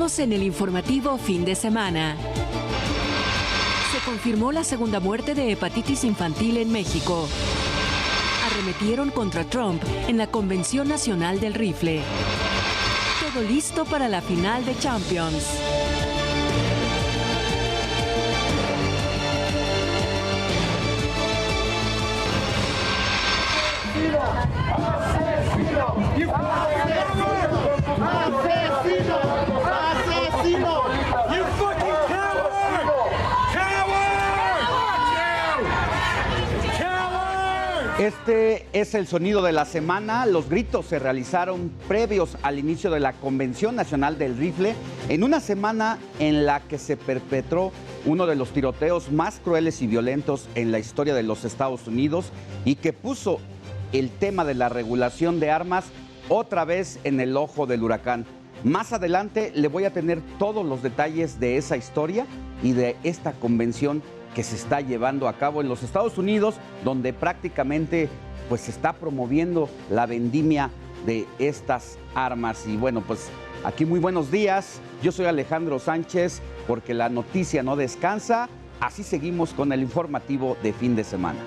Seguimos en el informativo fin de semana. Se confirmó la segunda muerte de hepatitis infantil en México. Arremetieron contra Trump en la Convención Nacional del Rifle. Todo listo para la final de Champions. Este es el sonido de la semana. Los gritos se realizaron previos al inicio de la Convención Nacional del Rifle, en una semana en la que se perpetró uno de los tiroteos más crueles y violentos en la historia de los Estados Unidos y que puso el tema de la regulación de armas otra vez en el ojo del huracán. Más adelante le voy a tener todos los detalles de esa historia y de esta convención que se está llevando a cabo en los Estados Unidos, donde prácticamente pues se está promoviendo la vendimia de estas armas. Y bueno, pues aquí muy buenos días. Yo soy Alejandro Sánchez, porque la noticia no descansa. Así seguimos con el informativo de fin de semana.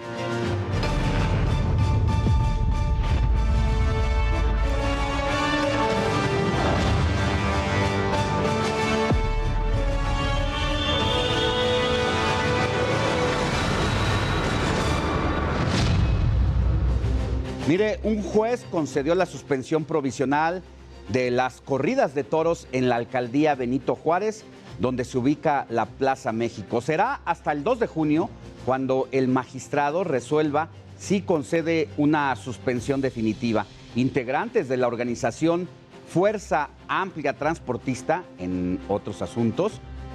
Mire, un juez concedió la suspensión provisional de las corridas de toros en la alcaldía Benito Juárez, donde se ubica la Plaza México. Será hasta el 2 de junio cuando el magistrado resuelva si concede una suspensión definitiva. Integrantes de la organización Fuerza Amplia Transportista, en otros asuntos,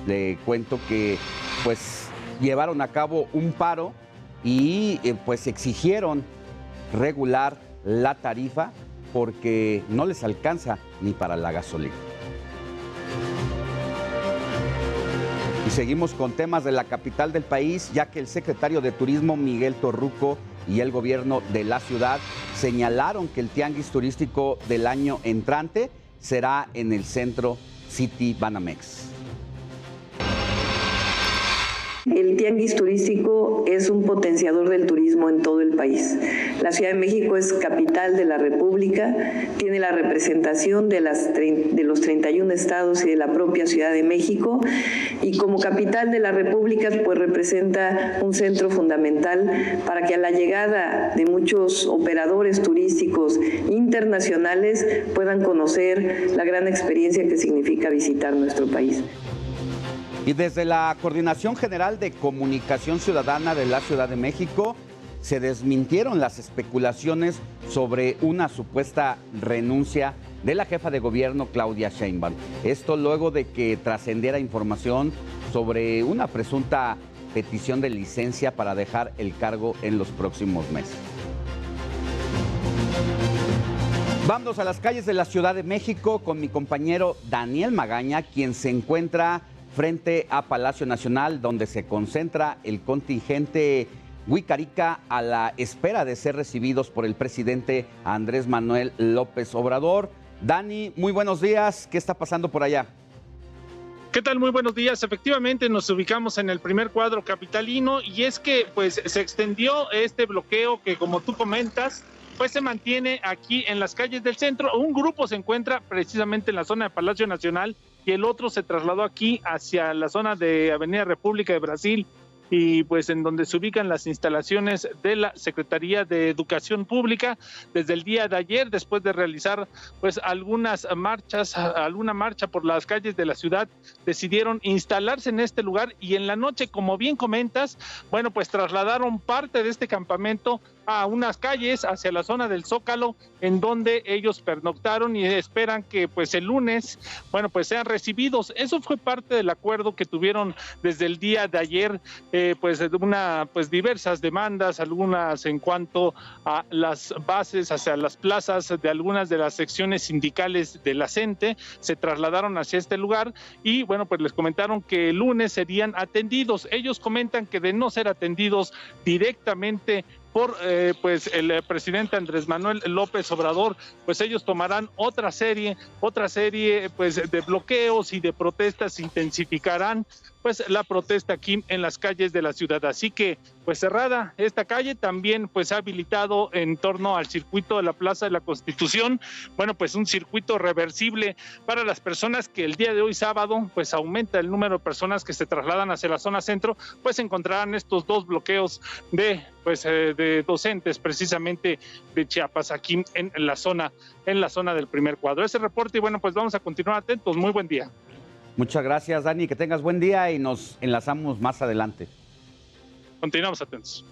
le cuento que pues llevaron a cabo un paro y pues exigieron regular la tarifa porque no les alcanza ni para la gasolina. Y seguimos con temas de la capital del país, ya que el secretario de Turismo, Miguel Torruco, y el gobierno de la ciudad señalaron que el tianguis turístico del año entrante será en el centro City Banamex. El tianguis turístico es un potenciador del turismo en todo el país. La Ciudad de México es capital de la República, tiene la representación de los 31 estados y de la propia Ciudad de México, y como capital de la República pues representa un centro fundamental para que a la llegada de muchos operadores turísticos internacionales puedan conocer la gran experiencia que significa visitar nuestro país. Y desde la Coordinación General de Comunicación Ciudadana de la Ciudad de México se desmintieron las especulaciones sobre una supuesta renuncia de la jefa de gobierno Claudia Sheinbaum. Esto luego de que trascendiera información sobre una presunta petición de licencia para dejar el cargo en los próximos meses. Vamos a las calles de la Ciudad de México con mi compañero Daniel Magaña, quien se encuentra frente a Palacio Nacional, donde se concentra el contingente Huicarica a la espera de ser recibidos por el presidente Andrés Manuel López Obrador. Dani, muy buenos días. ¿Qué está pasando por allá? ¿Qué tal? Muy buenos días. Efectivamente, nos ubicamos en el primer cuadro capitalino y es que pues se extendió este bloqueo que, como tú comentas, pues se mantiene aquí en las calles del centro. Un grupo se encuentra precisamente en la zona de Palacio Nacional y el otro se trasladó aquí hacia la zona de Avenida República de Brasil, y pues en donde se ubican las instalaciones de la Secretaría de Educación Pública. Desde el día de ayer, después de realizar pues alguna marcha por las calles de la ciudad, decidieron instalarse en este lugar, y en la noche, como bien comentas, bueno, pues trasladaron parte de este campamento a unas calles hacia la zona del Zócalo, en donde ellos pernoctaron y esperan que pues el lunes, bueno, pues sean recibidos. Eso fue parte del acuerdo que tuvieron desde el día de ayer, pues diversas demandas, algunas en cuanto a las bases hacia las plazas de algunas de las secciones sindicales de la CENTE, se trasladaron hacia este lugar y bueno, pues les comentaron que el lunes serían atendidos. Ellos comentan que de no ser atendidos directamente por pues el presidente Andrés Manuel López Obrador, pues ellos tomarán otra serie pues de bloqueos y de protestas, intensificarán pues la protesta aquí en las calles de la ciudad. Así que pues cerrada esta calle, también pues ha habilitado en torno al circuito de la Plaza de la Constitución, bueno, pues un circuito reversible para las personas que el día de hoy sábado pues aumenta el número de personas que se trasladan hacia la zona centro, pues encontrarán estos dos bloqueos de docentes precisamente de Chiapas aquí en la zona del primer cuadro. Ese reporte, y bueno, pues vamos a continuar atentos. Muy buen día. Muchas gracias, Dani, que tengas buen día y nos enlazamos más adelante. Continuamos atentos.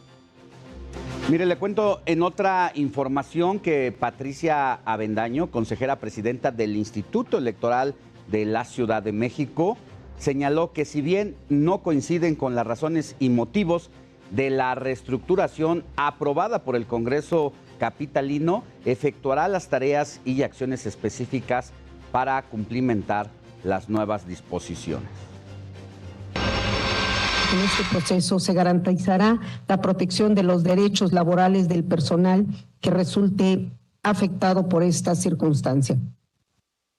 Mire, le cuento en otra información que Patricia Avendaño, consejera presidenta del Instituto Electoral de la Ciudad de México, señaló que si bien no coinciden con las razones y motivos de la reestructuración aprobada por el Congreso capitalino, efectuará las tareas y acciones específicas para cumplimentar las nuevas disposiciones. En este proceso se garantizará la protección de los derechos laborales del personal que resulte afectado por esta circunstancia.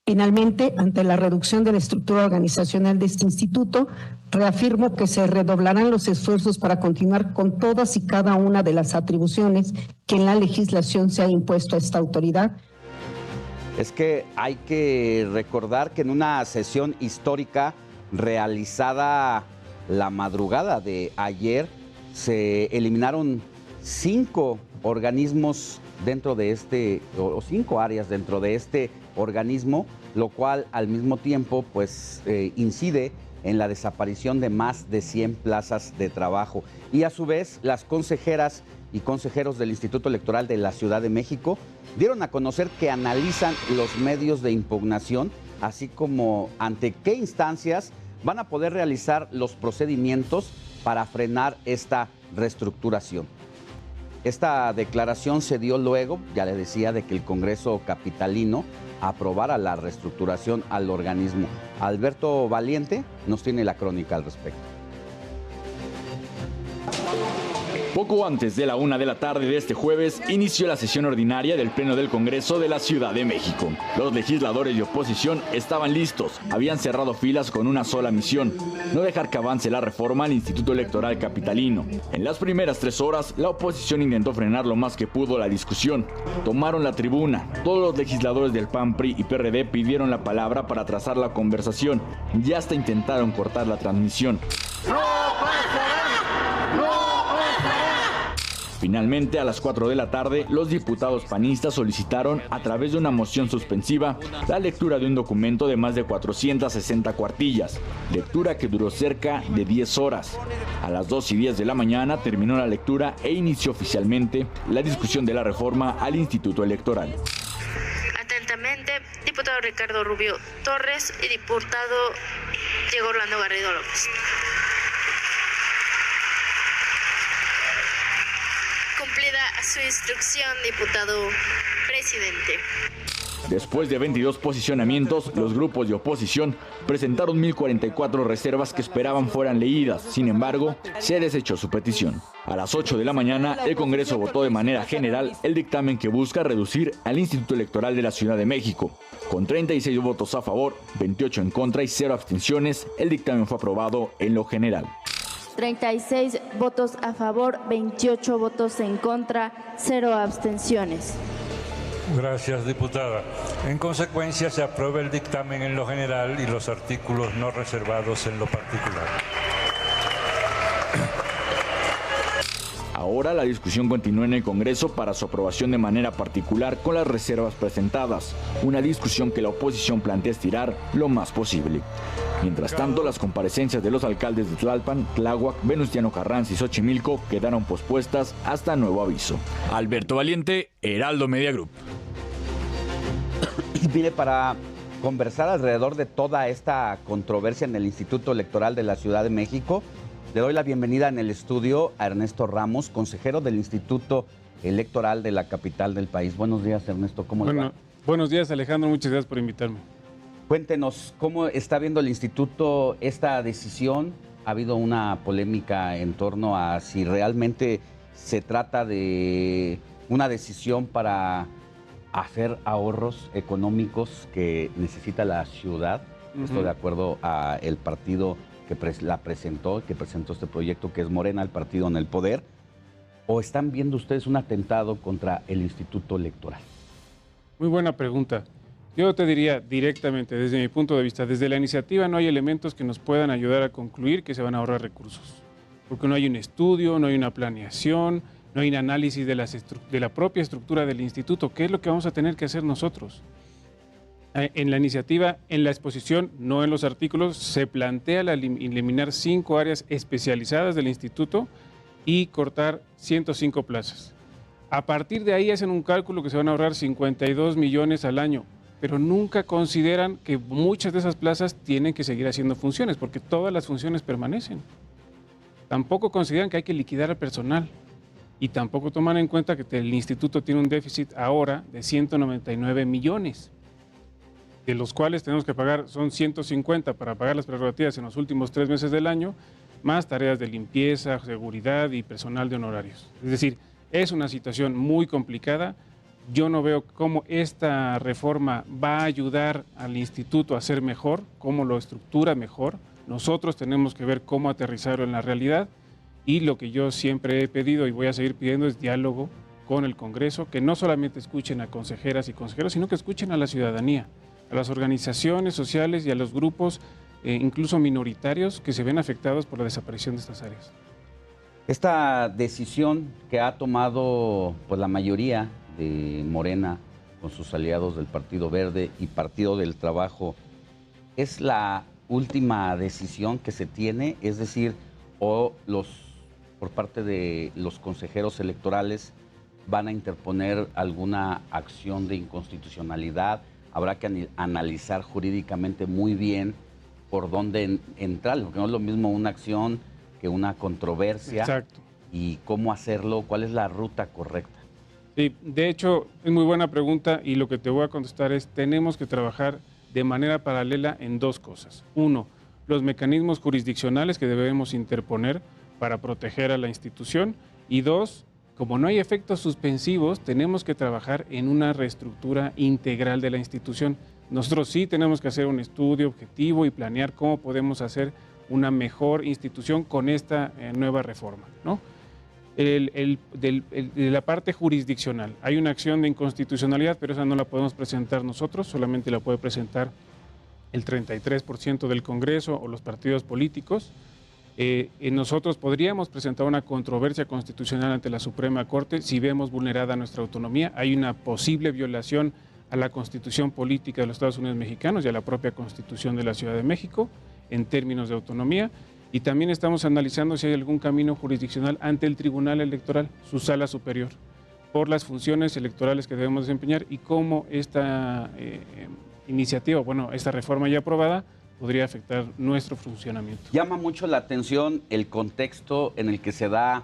Finalmente, ante la reducción de la estructura organizacional de este instituto, reafirmo que se redoblarán los esfuerzos para continuar con todas y cada una de las atribuciones que en la legislación se ha impuesto a esta autoridad. Es que hay que recordar que en una sesión histórica realizada la madrugada de ayer, se eliminaron 5 organismos dentro de o 5 áreas dentro de este organismo, lo cual al mismo tiempo pues incide en la desaparición de más de 100 plazas de trabajo. Y a su vez, las consejeras y consejeros del Instituto Electoral de la Ciudad de México dieron a conocer que analizan los medios de impugnación, así como ante qué instancias van a poder realizar los procedimientos para frenar esta reestructuración. Esta declaración se dio luego, ya le decía, de que el Congreso capitalino aprobara la reestructuración al organismo. Alberto Valiente nos tiene la crónica al respecto. Poco antes de la 1 de la tarde de este jueves, inició la sesión ordinaria del Pleno del Congreso de la Ciudad de México. Los legisladores de oposición estaban listos, habían cerrado filas con una sola misión: no dejar que avance la reforma al Instituto Electoral capitalino. En las primeras 3 horas, la oposición intentó frenar lo más que pudo la discusión. Tomaron la tribuna. Todos los legisladores del PAN, PRI y PRD pidieron la palabra para trazar la conversación y hasta intentaron cortar la transmisión. Finalmente, a las 4 de la tarde, los diputados panistas solicitaron, a través de una moción suspensiva, la lectura de un documento de más de 460 cuartillas, lectura que duró cerca de 10 horas. A las 2:10 de la mañana terminó la lectura e inició oficialmente la discusión de la reforma al Instituto Electoral. Atentamente, diputado Ricardo Rubio Torres y diputado Diego Orlando Garrido López. Cumplida su instrucción, diputado presidente. Después de 22 posicionamientos, los grupos de oposición presentaron 1044 reservas que esperaban fueran leídas. Sin embargo, se desechó su petición. A las 8 de la mañana, el Congreso votó de manera general el dictamen que busca reducir al Instituto Electoral de la Ciudad de México. Con 36 votos a favor, 28 en contra y 0 abstenciones, el dictamen fue aprobado en lo general. 36 votos a favor, 28 votos en contra, 0 abstenciones. Gracias, diputada. En consecuencia, se aprueba el dictamen en lo general y los artículos no reservados en lo particular. Ahora la discusión continúa en el Congreso para su aprobación de manera particular con las reservas presentadas, una discusión que la oposición plantea estirar lo más posible. Mientras tanto, las comparecencias de los alcaldes de Tlalpan, Tláhuac, Venustiano Carranza y Xochimilco quedaron pospuestas hasta nuevo aviso. Alberto Valiente, Heraldo Media Group. Y mire, para conversar alrededor de toda esta controversia en el Instituto Electoral de la Ciudad de México, le doy la bienvenida en el estudio a Ernesto Ramos, consejero del Instituto Electoral de la capital del país. Buenos días, Ernesto, ¿cómo le va? Buenos días, Alejandro, muchas gracias por invitarme. Cuéntenos, ¿cómo está viendo el instituto esta decisión? Ha habido una polémica en torno a si realmente se trata de una decisión para hacer ahorros económicos que necesita la ciudad. Esto de acuerdo a el partido que presentó este proyecto, que es Morena, el partido en el poder. ¿O están viendo ustedes un atentado contra el Instituto Electoral? Muy buena pregunta. Yo te diría directamente, desde mi punto de vista, desde la iniciativa no hay elementos que nos puedan ayudar a concluir que se van a ahorrar recursos. Porque no hay un estudio, no hay una planeación, no hay un análisis de la propia estructura del instituto. ¿Qué es lo que vamos a tener que hacer nosotros? En la iniciativa, en la exposición, no en los artículos, se plantea eliminar 5 áreas especializadas del instituto y cortar 105 plazas. A partir de ahí hacen un cálculo que se van a ahorrar 52 millones al año, pero nunca consideran que muchas de esas plazas tienen que seguir haciendo funciones, porque todas las funciones permanecen. Tampoco consideran que hay que liquidar al personal y tampoco toman en cuenta que el instituto tiene un déficit ahora de 199 millones, de los cuales tenemos que pagar, son 150 para pagar las prerrogativas en los últimos 3 meses del año, más tareas de limpieza, seguridad y personal de honorarios. Es decir, es una situación muy complicada. Yo no veo cómo esta reforma va a ayudar al instituto a ser mejor, cómo lo estructura mejor. Nosotros tenemos que ver cómo aterrizarlo en la realidad, y lo que yo siempre he pedido y voy a seguir pidiendo es diálogo con el Congreso, que no solamente escuchen a consejeras y consejeros, sino que escuchen a la ciudadanía, a las organizaciones sociales y a los grupos incluso minoritarios que se ven afectados por la desaparición de estas áreas. Esta decisión que ha tomado pues, la mayoría de Morena con sus aliados del Partido Verde y Partido del Trabajo, ¿es la última decisión que se tiene? Es decir, o por parte de los consejeros electorales van a interponer alguna acción de inconstitucionalidad. Habrá que analizar jurídicamente muy bien por dónde entrar, porque no es lo mismo una acción que una controversia. Exacto. Y cómo hacerlo, cuál es la ruta correcta. Sí, de hecho, es muy buena pregunta y lo que te voy a contestar es, tenemos que trabajar de manera paralela en 2 cosas. 1, los mecanismos jurisdiccionales que debemos interponer para proteger a la institución, y 2, como no hay efectos suspensivos, tenemos que trabajar en una reestructura integral de la institución. Nosotros sí tenemos que hacer un estudio objetivo y planear cómo podemos hacer una mejor institución con esta nueva reforma, ¿no? De la parte jurisdiccional, hay una acción de inconstitucionalidad, pero esa no la podemos presentar nosotros, solamente la puede presentar el 33% del Congreso o los partidos políticos. Nosotros podríamos presentar una controversia constitucional ante la Suprema Corte si vemos vulnerada nuestra autonomía. Hay una posible violación a la Constitución Política de los Estados Unidos Mexicanos y a la propia Constitución de la Ciudad de México en términos de autonomía. Y también estamos analizando si hay algún camino jurisdiccional ante el Tribunal Electoral, su sala superior, por las funciones electorales que debemos desempeñar y cómo esta iniciativa, bueno, esta reforma ya aprobada, podría afectar nuestro funcionamiento. Llama mucho la atención el contexto en el que se da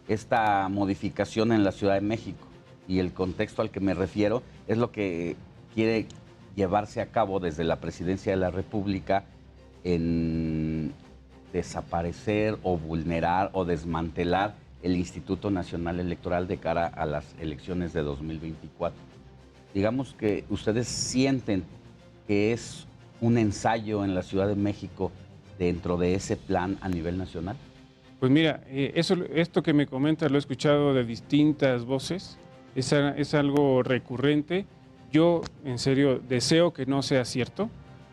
esta modificación en la Ciudad de México, y el contexto al que me refiero es lo que quiere llevarse a cabo desde la Presidencia de la República en desaparecer o vulnerar o desmantelar el Instituto Nacional Electoral de cara a las elecciones de 2024. Digamos que ustedes sienten que es un ensayo en la Ciudad de México dentro de ese plan a nivel nacional. Pues mira, esto que me comentas lo he escuchado de distintas voces, es algo recurrente. Yo, en serio, deseo que no sea cierto,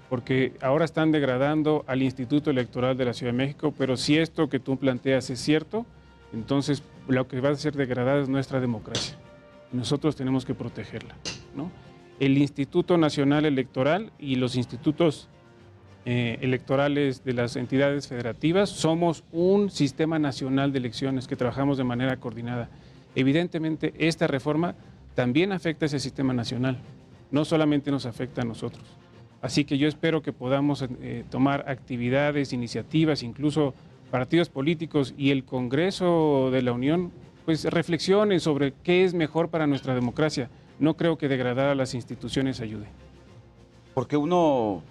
porque ahora están degradando al Instituto Electoral de la Ciudad de México, pero si esto que tú planteas es cierto, entonces lo que va a ser degradada es nuestra democracia. Nosotros tenemos que protegerla, ¿no? El Instituto Nacional Electoral y los institutos electorales de las entidades federativas somos un sistema nacional de elecciones que trabajamos de manera coordinada. Evidentemente, esta reforma también afecta a ese sistema nacional, no solamente nos afecta a nosotros. Así que yo espero que podamos tomar actividades, iniciativas, incluso partidos políticos y el Congreso de la Unión, pues reflexionen sobre qué es mejor para nuestra democracia. No creo que degradar a las instituciones ayude. Porque uno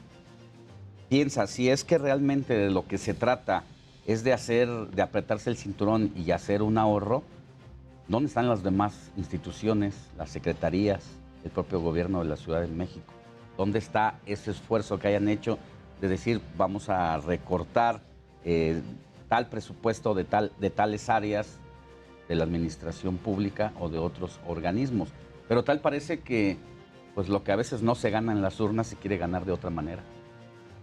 piensa, si es que realmente de lo que se trata es de apretarse el cinturón y hacer un ahorro, ¿Dónde están las demás instituciones, las secretarías, el propio gobierno de la Ciudad de México? ¿Dónde está ese esfuerzo que hayan hecho de decir vamos a recortar tal presupuesto de tales áreas de la administración pública o de otros organismos? Pero tal parece que pues lo que a veces no se gana en las urnas se quiere ganar de otra manera.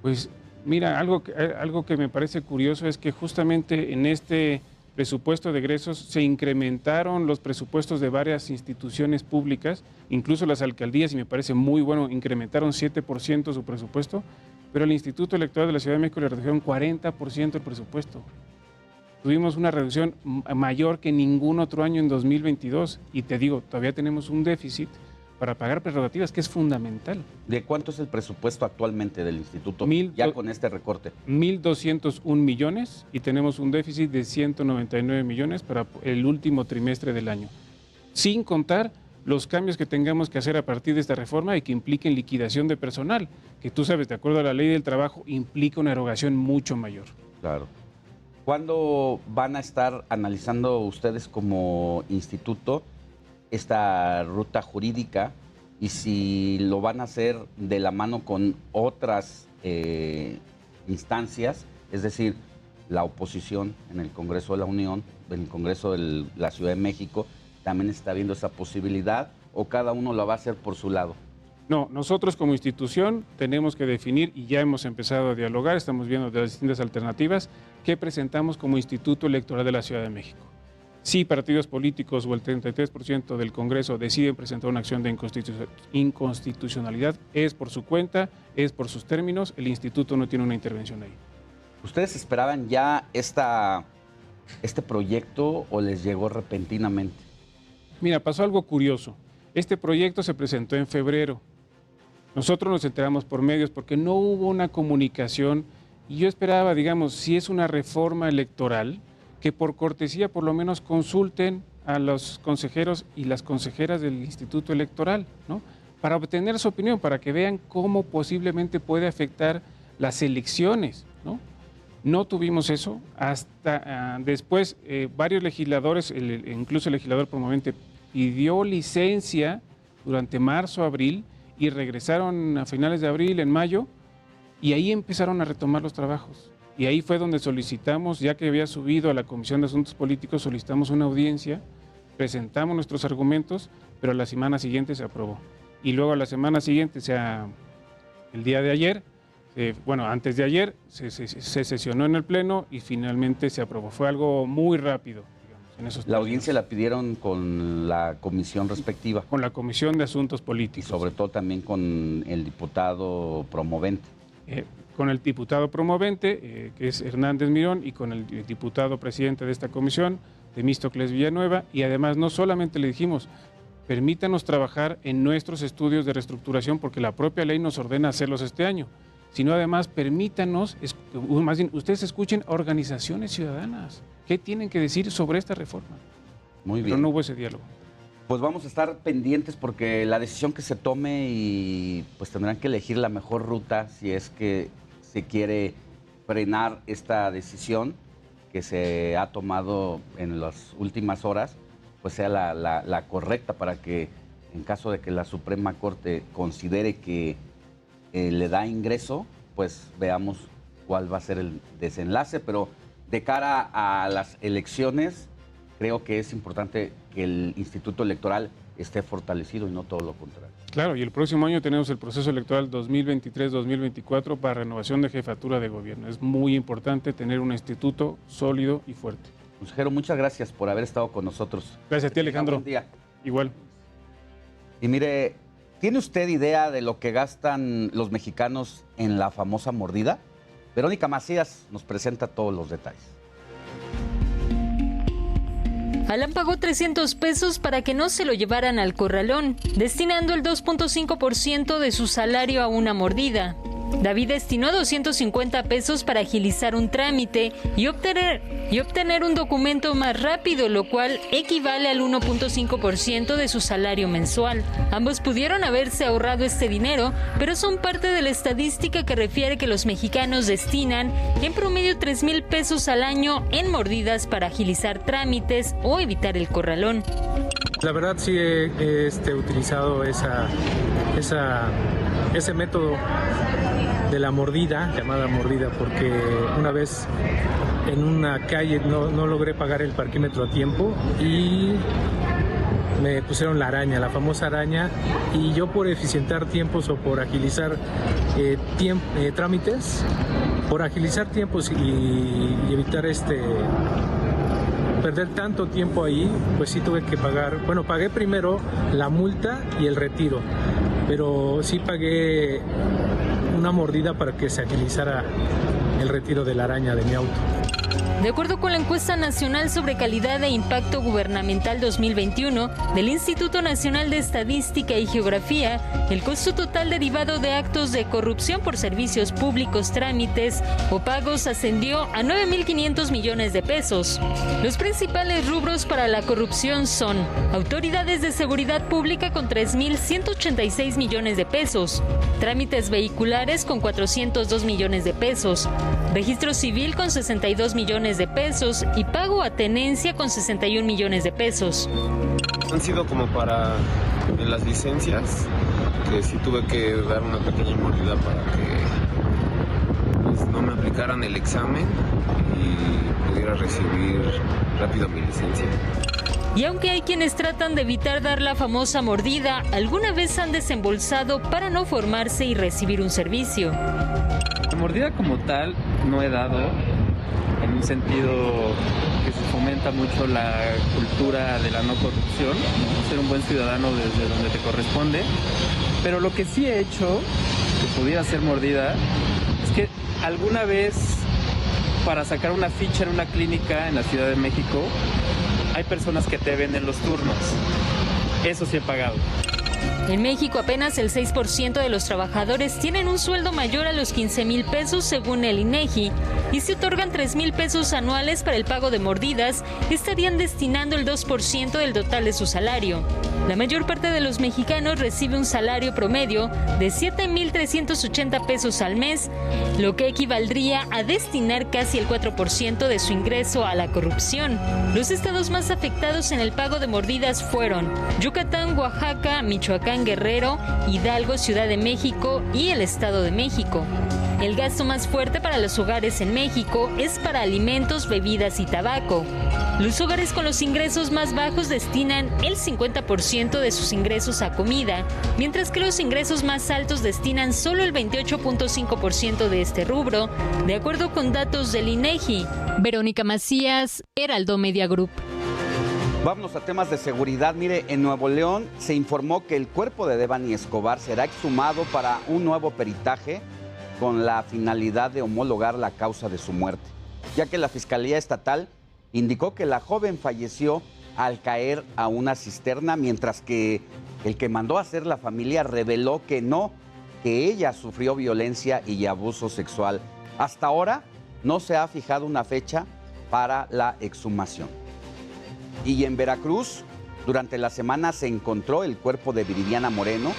Pues mira, algo que me parece curioso es que justamente en este presupuesto de egresos se incrementaron los presupuestos de varias instituciones públicas, incluso las alcaldías, y me parece muy bueno, incrementaron 7% su presupuesto, pero el Instituto Electoral de la Ciudad de México le redujeron 40% el presupuesto. Tuvimos una reducción mayor que ningún otro año en 2022 y te digo, todavía tenemos un déficit para pagar prerrogativas, que es fundamental. ¿De cuánto es el presupuesto actualmente del instituto ya con este recorte? 1.201 millones y tenemos un déficit de 199 millones para el último trimestre del año. Sin contar los cambios que tengamos que hacer a partir de esta reforma y que impliquen liquidación de personal, que tú sabes, de acuerdo a la ley del trabajo, implica una erogación mucho mayor. Claro. ¿Cuándo van a estar analizando ustedes como instituto esta ruta jurídica y si lo van a hacer de la mano con otras instancias, es decir, la oposición en el Congreso de la Unión, en el Congreso de la Ciudad de México, también está viendo esa posibilidad o cada uno lo va a hacer por su lado? No, nosotros como institución tenemos que definir y ya hemos empezado a dialogar, estamos viendo de las distintas alternativas que presentamos como Instituto Electoral de la Ciudad de México. Si partidos políticos o el 33% del Congreso deciden presentar una acción de inconstitucionalidad, es por su cuenta, es por sus términos, el instituto no tiene una intervención ahí. ¿Ustedes esperaban ya este proyecto o les llegó repentinamente? Mira, pasó algo curioso. Este proyecto se presentó en febrero. Nosotros nos enteramos por medios porque no hubo una comunicación y yo esperaba, digamos, si es una reforma electoral, que por cortesía por lo menos consulten a los consejeros y las consejeras del Instituto Electoral, ¿no? Para obtener su opinión, para que vean cómo posiblemente puede afectar las elecciones, ¿no? No tuvimos eso, hasta después varios legisladores, incluso el legislador promovente, pidió licencia durante marzo, abril, y regresaron a finales de abril, en mayo, y ahí empezaron a retomar los trabajos. Y ahí fue donde solicitamos, ya que había subido a la Comisión de Asuntos Políticos, solicitamos una audiencia, presentamos nuestros argumentos, pero la semana siguiente se aprobó. Y luego a la semana siguiente, o sea, el día de ayer, antes de ayer, se sesionó en el Pleno y finalmente se aprobó. Fue algo muy rápido. ¿La audiencia la pidieron con la comisión respectiva? Con la Comisión de Asuntos Políticos. Y sobre todo también con el diputado promovente. Con el diputado promovente, que es Hernández Mirón, y con el diputado presidente de esta comisión, Temístocles Villanueva, y además no solamente le dijimos, permítanos trabajar en nuestros estudios de reestructuración, porque la propia ley nos ordena hacerlos este año, sino además permítanos, más bien, ustedes escuchen a organizaciones ciudadanas, ¿qué tienen que decir sobre esta reforma? Muy bien. Pero no hubo ese diálogo. Pues vamos a estar pendientes porque la decisión que se tome y pues tendrán que elegir la mejor ruta si es que se quiere frenar esta decisión que se ha tomado en las últimas horas, pues sea la correcta para que en caso de que la Suprema Corte considere que le da ingreso, pues veamos cuál va a ser el desenlace, pero de cara a las elecciones creo que es importante que el Instituto Electoral esté fortalecido y no todo lo contrario. Claro, y el próximo año tenemos el proceso electoral 2023-2024 para renovación de jefatura de gobierno. Es muy importante tener un instituto sólido y fuerte. Consejero, muchas gracias por haber estado con nosotros. Gracias a ti, Alejandro. Buen día. Igual. Y mire, ¿tiene usted idea de lo que gastan los mexicanos en la famosa mordida? Verónica Macías nos presenta todos los detalles. Alan pagó 300 pesos para que no se lo llevaran al corralón, destinando el 2.5% de su salario a una mordida. David destinó 250 pesos para agilizar un trámite y obtener un documento más rápido, lo cual equivale al 1.5% de su salario mensual. Ambos pudieron haberse ahorrado este dinero, pero son parte de la estadística que refiere que los mexicanos destinan en promedio 3,000 pesos al año en mordidas para agilizar trámites o evitar el corralón. La verdad sí he utilizado ese método de la mordida, llamada mordida, porque una vez en una calle no logré pagar el parquímetro a tiempo y me pusieron la araña, la famosa araña, y yo por eficientar tiempos o por agilizar trámites, por agilizar tiempos y evitar perder tanto tiempo ahí, pues sí tuve que pagar. Bueno, pagué primero la multa y el retiro, pero sí pagué una mordida para que se agilizara el retiro de la araña de mi auto. De acuerdo con la encuesta nacional sobre calidad e impacto gubernamental 2021 del Instituto Nacional de Estadística y Geografía, el costo total derivado de actos de corrupción por servicios públicos, trámites o pagos ascendió a 9.500 millones de pesos. Los principales rubros para la corrupción son autoridades de seguridad pública con 3.186 millones de pesos, trámites vehiculares con 402 millones de pesos, registro civil con 62 millones de pesos y pago a tenencia con 61 millones de pesos. Han sido como para las licencias, que sí tuve que dar una pequeña mordida para que pues, no me aplicaran el examen y pudiera recibir rápido mi licencia. Y aunque hay quienes tratan de evitar dar la famosa mordida, alguna vez han desembolsado para no formarse y recibir un servicio. La mordida como tal no he dado, en un sentido que se fomenta mucho la cultura de la no corrupción, ser un buen ciudadano desde donde te corresponde, pero lo que sí he hecho, que pudiera ser mordida, es que alguna vez para sacar una ficha en una clínica en la Ciudad de México, hay personas que te venden los turnos. Eso sí he pagado. En México apenas el 6% de los trabajadores tienen un sueldo mayor a los 15,000 pesos según el INEGI, y si otorgan 3,000 pesos anuales para el pago de mordidas, estarían destinando el 2% del total de su salario. La mayor parte de los mexicanos recibe un salario promedio de 7,380 pesos al mes, lo que equivaldría a destinar casi el 4% de su ingreso a la corrupción. Los estados más afectados en el pago de mordidas fueron Yucatán, Oaxaca, Michoacán, Guerrero, Hidalgo, Ciudad de México y el Estado de México. El gasto más fuerte para los hogares en México es para alimentos, bebidas y tabaco. Los hogares con los ingresos más bajos destinan el 50% de sus ingresos a comida, mientras que los ingresos más altos destinan solo el 28.5% de este rubro, de acuerdo con datos del INEGI. Verónica Macías, Heraldo Media Group. Vámonos a temas de seguridad. Mire, en Nuevo León se informó que el cuerpo de Devani Escobar será exhumado para un nuevo peritaje con la finalidad de homologar la causa de su muerte, ya que la Fiscalía Estatal indicó que la joven falleció al caer a una cisterna, mientras que el que mandó a hacer la familia reveló que no, que ella sufrió violencia y abuso sexual. Hasta ahora no se ha fijado una fecha para la exhumación. Y en Veracruz, durante la semana se encontró el cuerpo de Viridiana Moreno,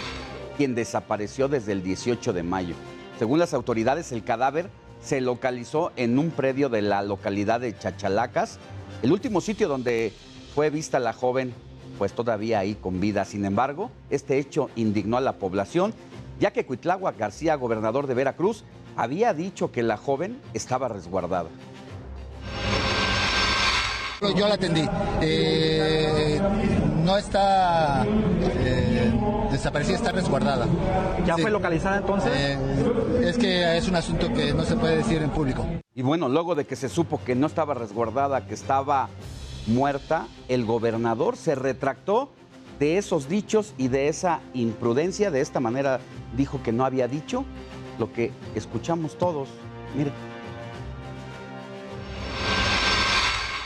quien desapareció desde el 18 de mayo. Según las autoridades, el cadáver se localizó en un predio de la localidad de Chachalacas, el último sitio donde fue vista la joven, pues todavía ahí con vida. Sin embargo, este hecho indignó a la población, ya que Cuitláhuac García, gobernador de Veracruz, había dicho que la joven estaba resguardada. Yo la atendí. No está desaparecida, está resguardada. ¿Ya fue localizada entonces? Es que es un asunto que no se puede decir en público. Y bueno, luego de que se supo que no estaba resguardada, que estaba muerta, el gobernador se retractó de esos dichos y de esa imprudencia. De esta manera dijo que no había dicho lo que escuchamos todos. Mire.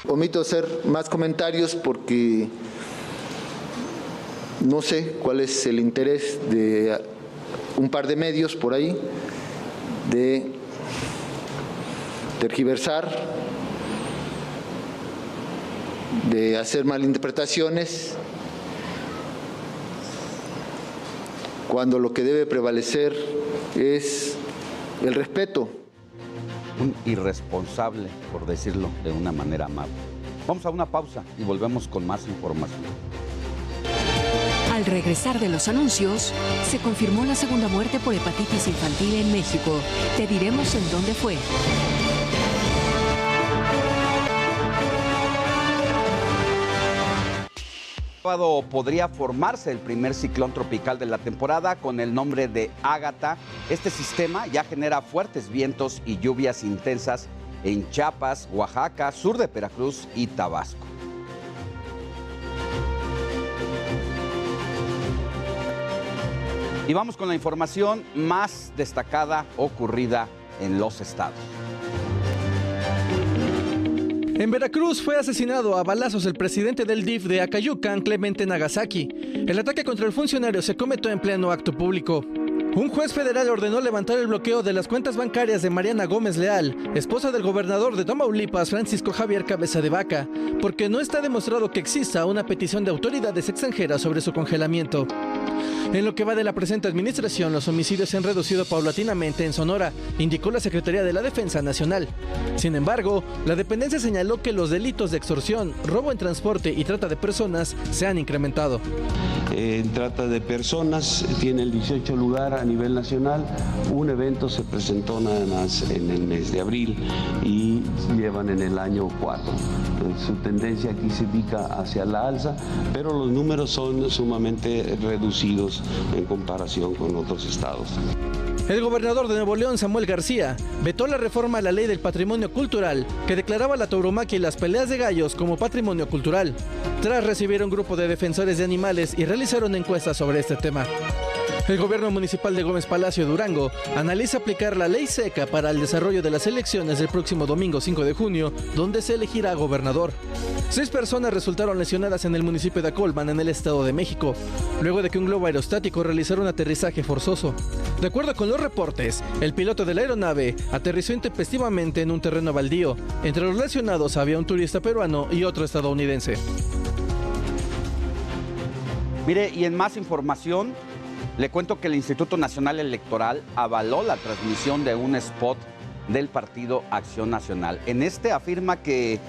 Omito hacer más comentarios porque no sé cuál es el interés de un par de medios por ahí de tergiversar, de hacer malinterpretaciones, cuando lo que debe prevalecer es el respeto. Un irresponsable, por decirlo de una manera amable. Vamos a una pausa y volvemos con más información. Al regresar de los anuncios, se confirmó la segunda muerte por hepatitis infantil en México. Te diremos en dónde fue. Sábado podría formarse el primer ciclón tropical de la temporada con el nombre de Ágata. Este sistema ya genera fuertes vientos y lluvias intensas en Chiapas, Oaxaca, sur de Veracruz y Tabasco. Y vamos con la información más destacada ocurrida en los estados. En Veracruz fue asesinado a balazos el presidente del DIF de Acayucan, Clemente Nagasaki. El ataque contra el funcionario se cometió en pleno acto público. Un juez federal ordenó levantar el bloqueo de las cuentas bancarias de Mariana Gómez Leal, esposa del gobernador de Tamaulipas, Francisco Javier Cabeza de Vaca, porque no está demostrado que exista una petición de autoridades extranjeras sobre su congelamiento. En lo que va de la presente administración, los homicidios se han reducido paulatinamente en Sonora, indicó la Secretaría de la Defensa Nacional. Sin embargo, la dependencia señaló que los delitos de extorsión, robo en transporte y trata de personas se han incrementado. En trata de personas tiene el 18 lugar a nivel nacional. Un evento se presentó nada más en el mes de abril y llevan en el año 4. Su tendencia aquí se indica hacia la alza, pero los números son sumamente reducidos en comparación con otros estados. El gobernador de Nuevo León, Samuel García, vetó la reforma a la ley del patrimonio cultural que declaraba la tauromaquia y las peleas de gallos como patrimonio cultural, tras recibir un grupo de defensores de animales y realizaron encuestas sobre este tema. El gobierno municipal de Gómez Palacio, Durango, analiza aplicar la ley seca para el desarrollo de las elecciones del próximo domingo 5 de junio, donde se elegirá gobernador. 6 personas resultaron lesionadas en el municipio de Acolman, en el Estado de México, luego de que un globo aerostático realizara un aterrizaje forzoso. De acuerdo con los reportes, el piloto de la aeronave aterrizó intempestivamente en un terreno baldío. Entre los lesionados había un turista peruano y otro estadounidense. Mire, y en más información, le cuento que el Instituto Nacional Electoral avaló la transmisión de un spot del Partido Acción Nacional. En este afirma que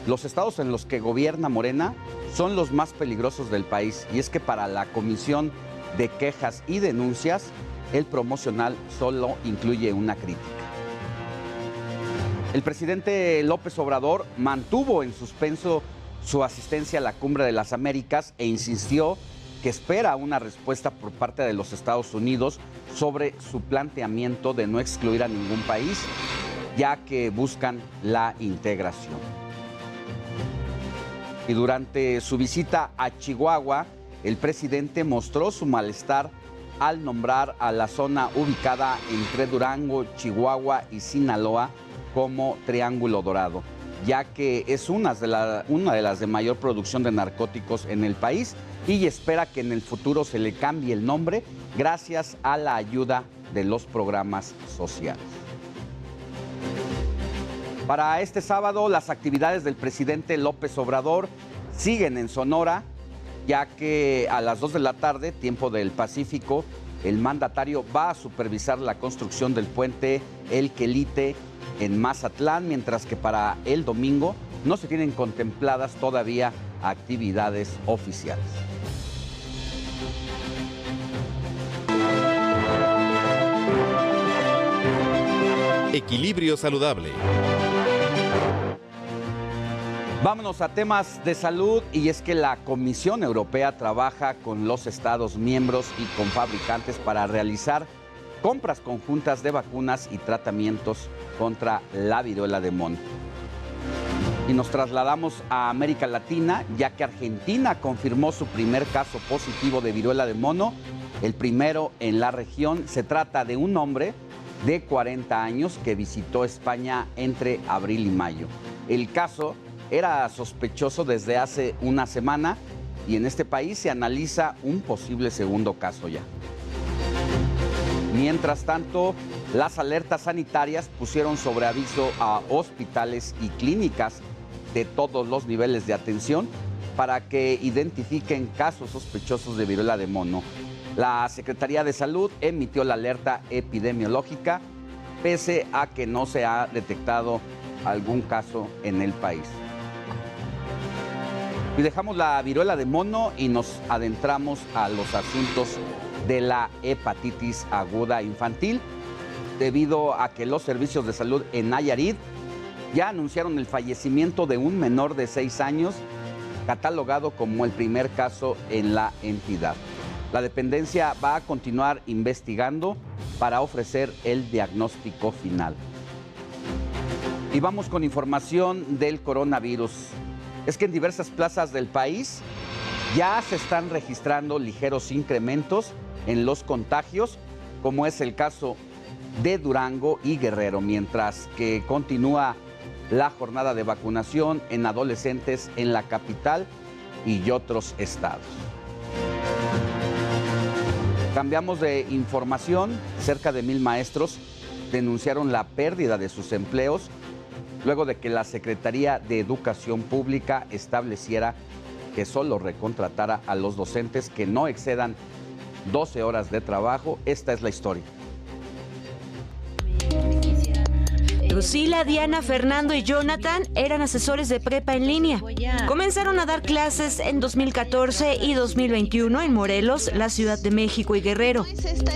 los estados en los que gobierna Morena son los más peligrosos del país, y es que para la Comisión de Quejas y Denuncias, el promocional solo incluye una crítica. El presidente López Obrador mantuvo en suspenso su asistencia a la Cumbre de las Américas e insistió que espera una respuesta por parte de los Estados Unidos sobre su planteamiento de no excluir a ningún país, ya que buscan la integración. Y durante su visita a Chihuahua, el presidente mostró su malestar al nombrar a la zona ubicada entre Durango, Chihuahua y Sinaloa como Triángulo Dorado, ya que es una de las de mayor producción de narcóticos en el país, y espera que en el futuro se le cambie el nombre gracias a la ayuda de los programas sociales. Para este sábado, las actividades del presidente López Obrador siguen en Sonora, ya que a las 2 de la tarde, tiempo del Pacífico, el mandatario va a supervisar la construcción del puente El Quelite en Mazatlán, mientras que para el domingo no se tienen contempladas todavía actividades oficiales. Equilibrio saludable. Vámonos a temas de salud, y es que la Comisión Europea trabaja con los Estados miembros y con fabricantes para realizar compras conjuntas de vacunas y tratamientos contra la viruela de mono. Y nos trasladamos a América Latina, ya que Argentina confirmó su primer caso positivo de viruela de mono, el primero en la región. Se trata de un hombre de 40 años que visitó España entre abril y mayo. El caso era sospechoso desde hace una semana y en este país se analiza un posible segundo caso ya. Mientras tanto, Las alertas sanitarias pusieron sobre aviso a hospitales y clínicas de todos los niveles de atención para que identifiquen casos sospechosos de viruela de mono. La Secretaría de Salud emitió la alerta epidemiológica, pese a que no se ha detectado algún caso en el país. Y dejamos la viruela de mono y nos adentramos a los asuntos de la hepatitis aguda infantil, debido a que los servicios de salud en Nayarit ya anunciaron el fallecimiento de un menor de 6 años, catalogado como el primer caso en la entidad. La dependencia va a continuar investigando para ofrecer el diagnóstico final. Y vamos con información del coronavirus. Es que en diversas plazas del país ya se están registrando ligeros incrementos en los contagios, como es el caso de Durango y Guerrero, mientras que continúa la jornada de vacunación en adolescentes en la capital y otros estados. Cambiamos de información. Cerca de 1,000 maestros denunciaron la pérdida de sus empleos luego de que la Secretaría de Educación Pública estableciera que solo recontratara a los docentes que no excedan 12 horas de trabajo. Esta es la historia. Drusila, Diana, Fernando y Jonathan eran asesores de prepa en línea. Comenzaron a dar clases en 2014 y 2021 en Morelos, la Ciudad de México y Guerrero.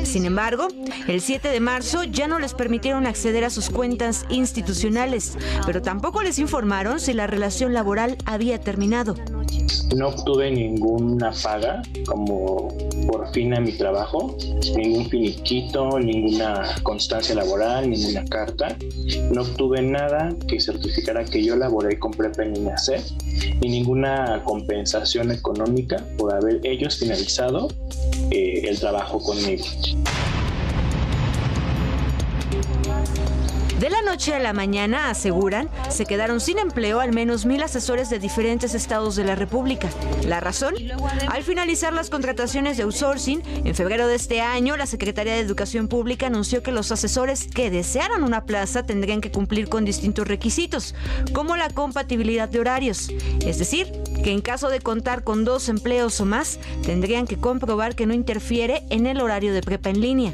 Sin embargo, el 7 de marzo ya no les permitieron acceder a sus cuentas institucionales, pero tampoco les informaron si la relación laboral había terminado. No obtuve ninguna paga como por fin a mi trabajo, ningún finiquito, ninguna constancia laboral, ninguna carta. No obtuve nada que certificara que yo laboré con prepa en línea C, ni ninguna compensación económica por haber ellos finalizado el trabajo conmigo. De la noche a la mañana, aseguran, se quedaron sin empleo al menos 1,000 asesores de diferentes estados de la República. ¿La razón? Al finalizar las contrataciones de outsourcing, en febrero de este año, la Secretaría de Educación Pública anunció que los asesores que desearan una plaza tendrían que cumplir con distintos requisitos, como la compatibilidad de horarios. Es decir, que en caso de contar con 2 empleos o más, tendrían que comprobar que no interfiere en el horario de prepa en línea.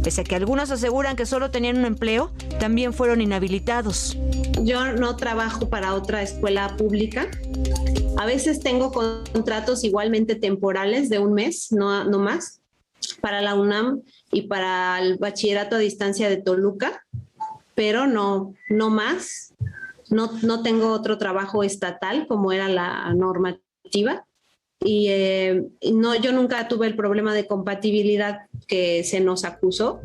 Pese a que algunos aseguran que solo tenían un empleo, también fueron inhabilitados. Yo no trabajo para otra escuela pública. A veces tengo contratos igualmente temporales de un mes, no más, para la UNAM y para el Bachillerato a Distancia de Toluca, pero no más. No tengo otro trabajo estatal como era la normativa. Y yo nunca tuve el problema de compatibilidad que se nos acusó,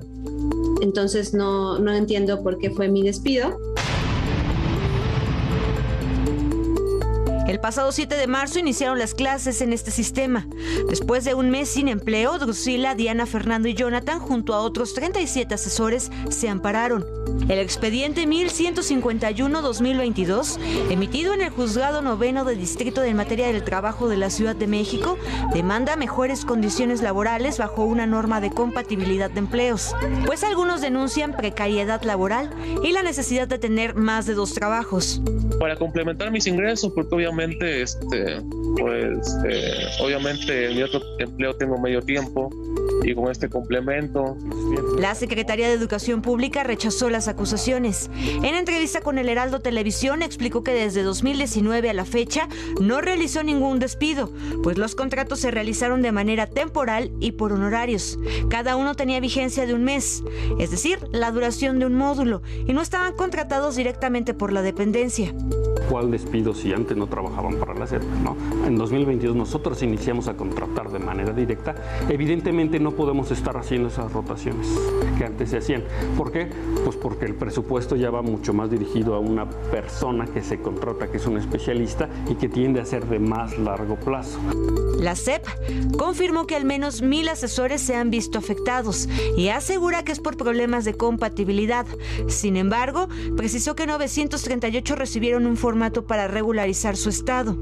entonces no entiendo por qué fue mi despido. El pasado 7 de marzo iniciaron las clases en este sistema. Después de un mes sin empleo, Drusila, Diana, Fernando y Jonathan, junto a otros 37 asesores, se ampararon. El expediente 1151-2022, emitido en el Juzgado Noveno de Distrito de Materia del Trabajo de la Ciudad de México, demanda mejores condiciones laborales bajo una norma de compatibilidad de empleos, pues algunos denuncian precariedad laboral y la necesidad de tener más de 2 trabajos. Para complementar mis ingresos, porque obviamente en mi otro empleo tengo medio tiempo y con este complemento. La Secretaría de Educación Pública rechazó las acusaciones. En entrevista con el Heraldo Televisión explicó que desde 2019 a la fecha no realizó ningún despido, pues los contratos se realizaron de manera temporal y por honorarios. Cada uno tenía vigencia de un mes, es decir, la duración de un módulo, y no estaban contratados directamente por la dependencia. ¿Cuál despido si antes no trabajaban para la SEP, ¿no? En 2022 nosotros iniciamos a contratar de manera directa. Evidentemente no podemos estar haciendo esas rotaciones que antes se hacían. ¿Por qué? Pues porque el presupuesto ya va mucho más dirigido a una persona que se contrata, que es un especialista y que tiende a ser de más largo plazo. La SEP confirmó que al menos 1,000 asesores se han visto afectados y asegura que es por problemas de compatibilidad. Sin embargo, precisó que 938 recibieron un formulario formato para regularizar su estado.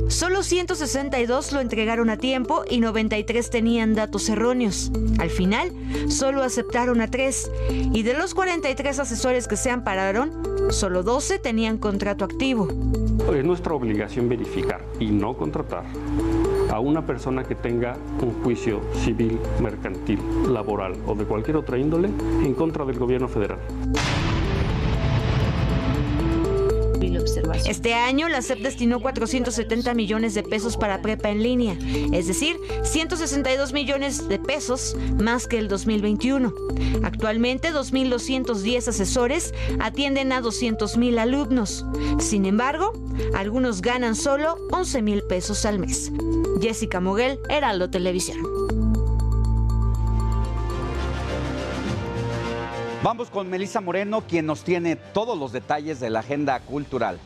Solo 162 lo entregaron a tiempo y 93 tenían datos erróneos. Al final, solo aceptaron a 3 y de los 43 asesores que se ampararon, solo 12 tenían contrato activo. Es nuestra obligación verificar y no contratar a una persona que tenga un juicio civil, mercantil, laboral o de cualquier otra índole en contra del gobierno federal. Este año, la SEP destinó 470 millones de pesos para prepa en línea, es decir, 162 millones de pesos más que el 2021. Actualmente, 2.210 asesores atienden a 200,000 alumnos. Sin embargo, algunos ganan solo 11,000 pesos al mes. Jessica Moguel, Heraldo Televisión. Vamos con Melissa Moreno, quien nos tiene todos los detalles de la agenda cultural.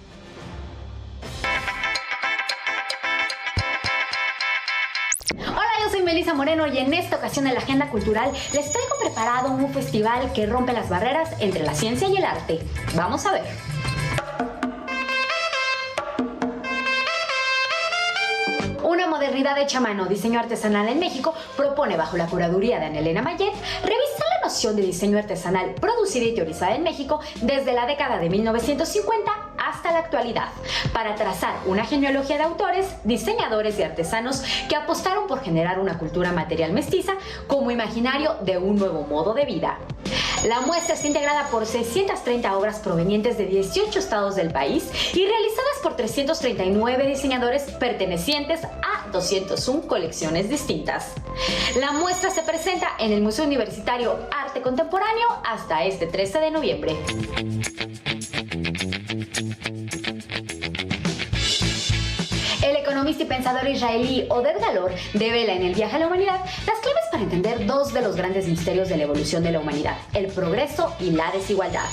Hola, yo soy Melissa Moreno y en esta ocasión en la agenda cultural les traigo preparado un festival que rompe las barreras entre la ciencia y el arte. Vamos a ver. Una modernidad hecha a mano, diseño artesanal en México, propone bajo la curaduría de Ana Elena Mayet revisar la noción de diseño artesanal producida y teorizada en México desde la década de 1950 hasta la actualidad, para trazar una genealogía de autores, diseñadores y artesanos que apostaron por generar una cultura material mestiza como imaginario de un nuevo modo de vida. La muestra está integrada por 630 obras provenientes de 18 estados del país y realizadas por 339 diseñadores pertenecientes a 201 colecciones distintas. La muestra se presenta en el Museo Universitario Arte Contemporáneo hasta este 13 de noviembre. El economista y pensador israelí Oded Galor devela en El viaje a la humanidad las claves para entender dos de los grandes misterios de la evolución de la humanidad, el progreso y la desigualdad.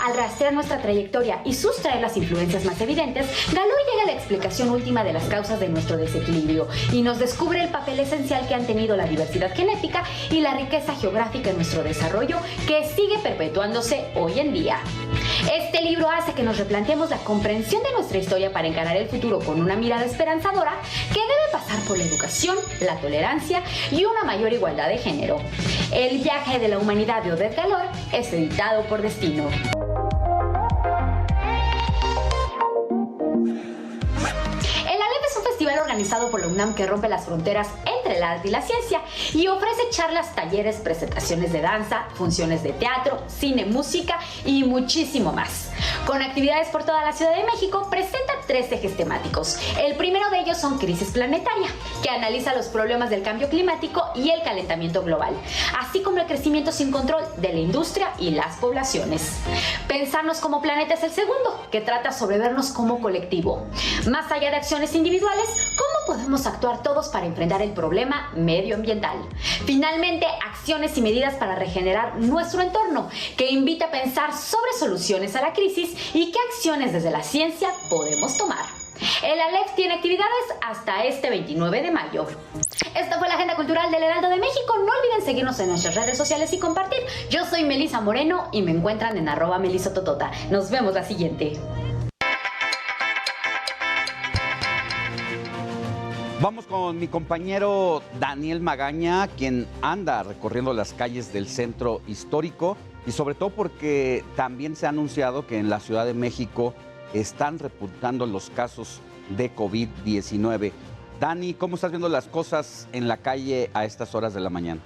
Al rastrear nuestra trayectoria y sustraer las influencias más evidentes, Galor llega a la explicación última de las causas de nuestro desequilibrio y nos descubre el papel esencial que han tenido la diversidad genética y la riqueza geográfica en nuestro desarrollo, que sigue perpetuándose hoy en día. Este libro hace que nos replanteemos la comprensión de nuestra historia para encarar el futuro con una mirada esperanzadora que debe pasar por la educación, la tolerancia y una mayor igualdad de género. El viaje de la humanidad de Oded Galor es editado por Destino. Organizado por la UNAM que rompe las fronteras entre el arte y la ciencia y ofrece charlas, talleres, presentaciones de danza, funciones de teatro, cine, música y muchísimo más. Con actividades por toda la Ciudad de México, presenta 3 ejes temáticos. El primero de ellos son Crisis Planetaria, que analiza los problemas del cambio climático y el calentamiento global, así como el crecimiento sin control de la industria y las poblaciones. Pensarnos como planeta es el segundo, que trata sobre vernos como colectivo. Más allá de acciones individuales, ¿cómo podemos actuar todos para enfrentar el problema medioambiental? Finalmente, acciones y medidas para regenerar nuestro entorno, que invita a pensar sobre soluciones a la crisis y qué acciones desde la ciencia podemos tomar. El ALEF tiene actividades hasta este 29 de mayo. Esta fue la agenda cultural del Heraldo de México. No olviden seguirnos en nuestras redes sociales y compartir. Yo soy Melissa Moreno y me encuentran en @melisototota. Nos vemos la siguiente. Vamos con mi compañero Daniel Magaña, quien anda recorriendo las calles del centro histórico y sobre todo porque también se ha anunciado que en la Ciudad de México están repuntando los casos de COVID-19. Dani, ¿cómo estás viendo las cosas en la calle a estas horas de la mañana?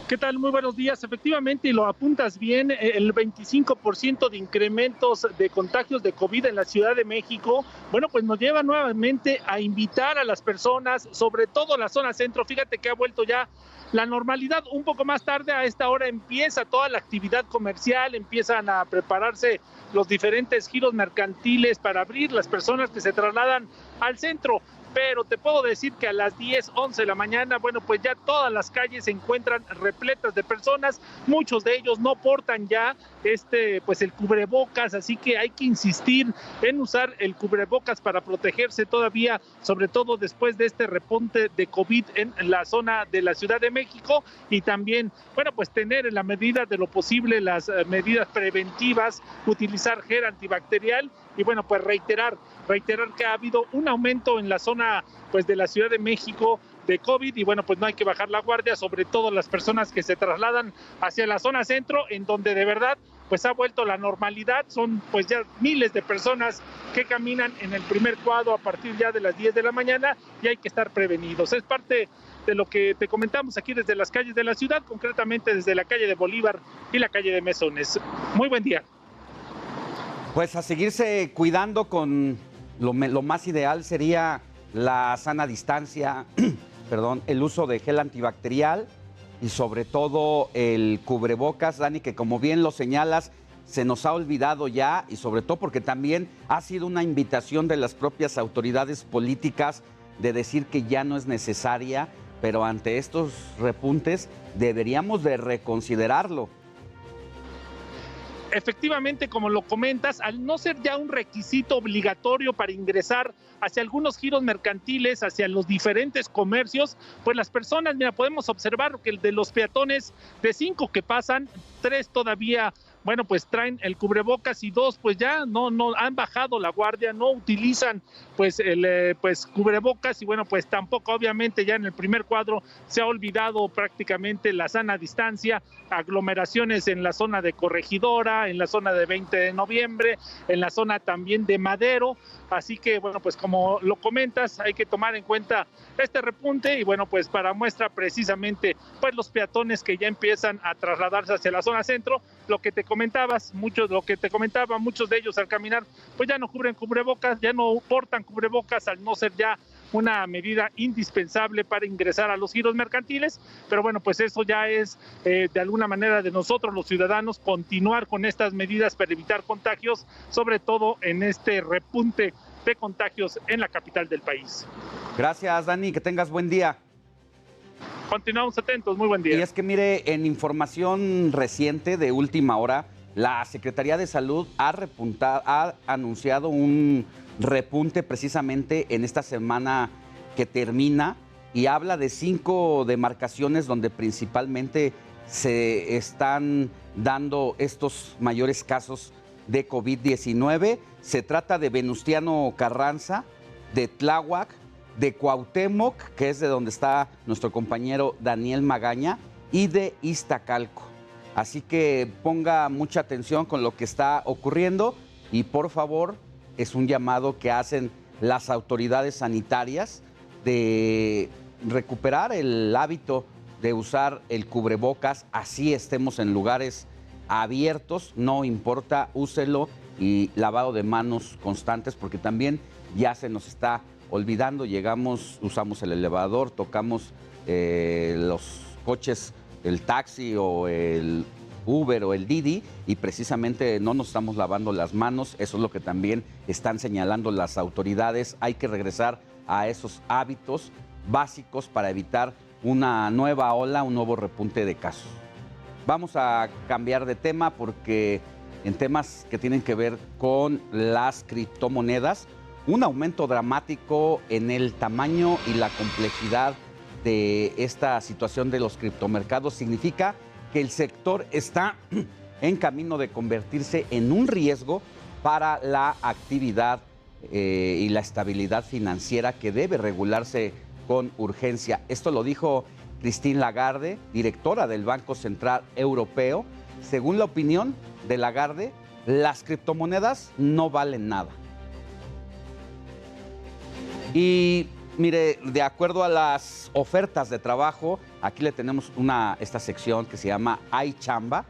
¿Qué tal? Muy buenos días. Efectivamente, y lo apuntas bien, el 25% de incrementos de contagios de COVID en la Ciudad de México, bueno, pues nos lleva nuevamente a invitar a las personas, sobre todo la zona centro. Fíjate que ha vuelto ya la normalidad. Un poco más tarde, a esta hora, empieza toda la actividad comercial, empiezan a prepararse los diferentes giros mercantiles para abrir las personas que se trasladan al centro. pero te puedo decir que a las 10, 11 de la mañana, bueno, pues ya todas las calles se encuentran repletas de personas, muchos de ellos no portan ya pues el cubrebocas, así que hay que insistir en usar el cubrebocas para protegerse todavía, sobre todo después de este repunte de COVID en la zona de la Ciudad de México, y también, bueno, pues tener en la medida de lo posible las medidas preventivas, utilizar gel antibacterial y bueno, pues reiterar que ha habido un aumento en la zona pues de la Ciudad de México de COVID y bueno, pues no hay que bajar la guardia, sobre todo las personas que se trasladan hacia la zona centro, en donde de verdad pues ha vuelto la normalidad, son pues ya miles de personas que caminan en el primer cuadro a partir ya de las 10 de la mañana y hay que estar prevenidos. Es parte de lo que te comentamos aquí desde las calles de la ciudad, concretamente desde la calle de Bolívar y la calle de Mesones. Muy buen día. Pues a seguirse cuidando, con lo más ideal sería la sana distancia, el uso de gel antibacterial y sobre todo el cubrebocas, Dani, que como bien lo señalas, se nos ha olvidado ya, y sobre todo porque también ha sido una invitación de las propias autoridades políticas de decir que ya no es necesaria, pero ante estos repuntes deberíamos de reconsiderarlo. Efectivamente, como lo comentas, al no ser ya un requisito obligatorio para ingresar hacia algunos giros mercantiles, hacia los diferentes comercios, pues las personas, mira, podemos observar que el de los peatones, de 5 que pasan, 3 todavía, bueno, pues traen el cubrebocas y 2 pues ya no han bajado la guardia, no utilizan pues el cubrebocas y bueno, pues tampoco obviamente ya en el primer cuadro se ha olvidado prácticamente la sana distancia, aglomeraciones en la zona de Corregidora, en la zona de 20 de noviembre, en la zona también de Madero, así que bueno, pues como lo comentas, hay que tomar en cuenta este repunte y bueno, pues para muestra precisamente pues los peatones que ya empiezan a trasladarse hacia la zona centro, lo que te comentaba, muchos de ellos al caminar pues ya no cubren cubrebocas, ya no portan cubrebocas al no ser ya una medida indispensable para ingresar a los giros mercantiles, pero bueno, pues eso ya es de alguna manera de nosotros los ciudadanos continuar con estas medidas para evitar contagios, sobre todo en este repunte de contagios en la capital del país. Gracias, Dani, que tengas buen día. Continuamos atentos, muy buen día. Y es que mire, en información reciente de última hora, la Secretaría de Salud ha anunciado un repunte precisamente en esta semana que termina y habla de 5 demarcaciones donde principalmente se están dando estos mayores casos de COVID-19. Se trata de Venustiano Carranza, de Tláhuac, de Cuauhtémoc, que es de donde está nuestro compañero Daniel Magaña, y de Iztacalco. Así que ponga mucha atención con lo que está ocurriendo y por favor, es un llamado que hacen las autoridades sanitarias de recuperar el hábito de usar el cubrebocas, así estemos en lugares abiertos, no importa, úselo, y lavado de manos constantes, porque también ya se nos está olvidando, llegamos, usamos el elevador, tocamos los coches, el taxi o el Uber o el Didi, y precisamente no nos estamos lavando las manos. Eso es lo que también están señalando las autoridades. Hay que regresar a esos hábitos básicos para evitar una nueva ola, un nuevo repunte de casos. Vamos a cambiar de tema porque en temas que tienen que ver con las criptomonedas, un aumento dramático en el tamaño y la complejidad de esta situación de los criptomercados significa que el sector está en camino de convertirse en un riesgo para la actividad y la estabilidad financiera que debe regularse con urgencia. Esto lo dijo Christine Lagarde, directora del Banco Central Europeo. Según la opinión de Lagarde, las criptomonedas no valen nada. Y mire, de acuerdo a las ofertas de trabajo, aquí le tenemos esta sección que se llama Hay Chamba,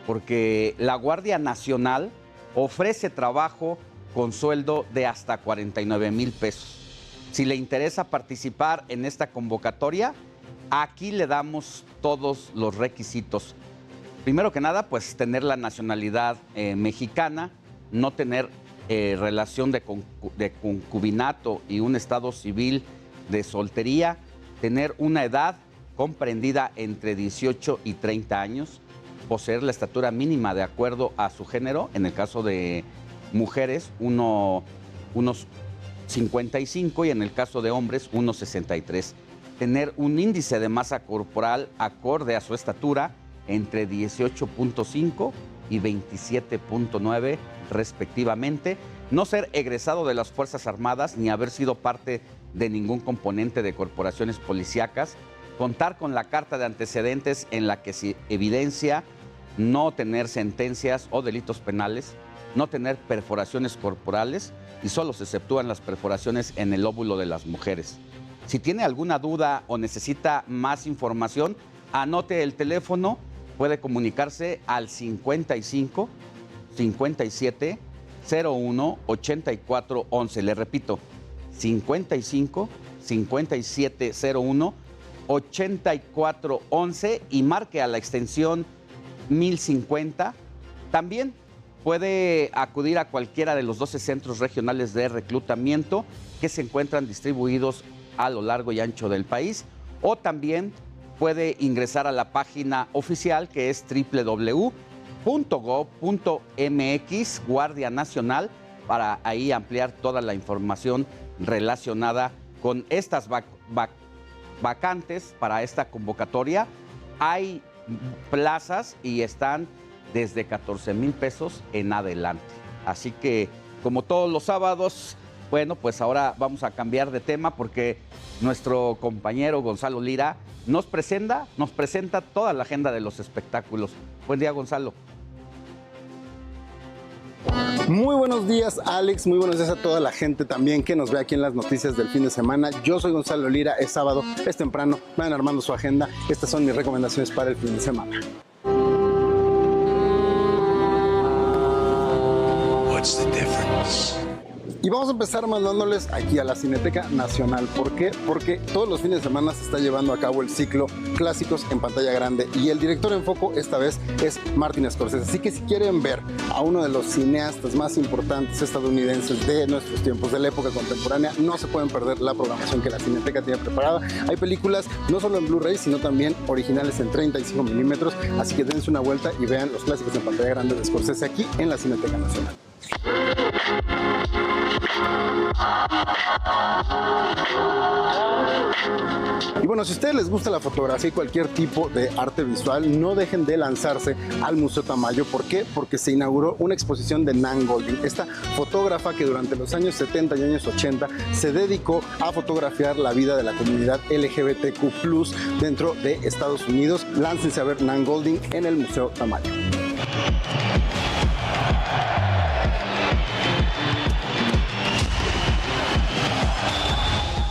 porque la Guardia Nacional ofrece trabajo con sueldo de hasta 49,000 pesos. Si le interesa participar en esta convocatoria, aquí le damos todos los requisitos. Primero que nada, pues tener la nacionalidad mexicana, no tener relación de concubinato y un estado civil de soltería, tener una edad comprendida entre 18 y 30 años, poseer la estatura mínima de acuerdo a su género, en el caso de mujeres, unos 55 y en el caso de hombres, unos 63. Tener un índice de masa corporal acorde a su estatura entre 18.5 y 27.9 respectivamente, no ser egresado de las Fuerzas Armadas ni haber sido parte de ningún componente de corporaciones policíacas, contar con la carta de antecedentes en la que se evidencia no tener sentencias o delitos penales, no tener perforaciones corporales y solo se exceptúan las perforaciones en el óvulo de las mujeres. Si tiene alguna duda o necesita más información, anote el teléfono, puede comunicarse al 55 57 01 84 11. Le repito, 55 57 01 84 11 y marque a la extensión 1050. También puede acudir a cualquiera de los 12 centros regionales de reclutamiento que se encuentran distribuidos a lo largo y ancho del país, o también puede ingresar a la página oficial que es www.gov.mx Guardia Nacional para ahí ampliar toda la información relacionada con estas vacantes para esta convocatoria. Hay plazas y están desde 14,000 pesos en adelante. Así que, como todos los sábados, bueno, pues ahora vamos a cambiar de tema porque nuestro compañero Gonzalo Lira nos presenta toda la agenda de los espectáculos. Buen día, Gonzalo. Muy buenos días, Alex. Muy buenos días a toda la gente también que nos ve aquí en las noticias del fin de semana. Yo soy Gonzalo Lira, es sábado, es temprano, vayan armando su agenda. Estas son mis recomendaciones para el fin de semana. What's the difference? Y vamos a empezar mandándoles aquí a la Cineteca Nacional. ¿Por qué? Porque todos los fines de semana se está llevando a cabo el ciclo Clásicos en Pantalla Grande y el director en foco esta vez es Martin Scorsese. Así que si quieren ver a uno de los cineastas más importantes estadounidenses de nuestros tiempos, de la época contemporánea, no se pueden perder la programación que la Cineteca tiene preparada. Hay películas no solo en Blu-ray, sino también originales en 35 milímetros. Así que dense una vuelta y vean los Clásicos en Pantalla Grande de Scorsese aquí en la Cineteca Nacional. Y bueno, si a ustedes les gusta la fotografía y cualquier tipo de arte visual, no dejen de lanzarse al Museo Tamayo. ¿Por qué? Porque se inauguró una exposición de Nan Goldin, esta fotógrafa que durante los años 70 y años 80 se dedicó a fotografiar la vida de la comunidad LGBTQ+ dentro de Estados Unidos. Láncense a ver Nan Goldin en el Museo Tamayo.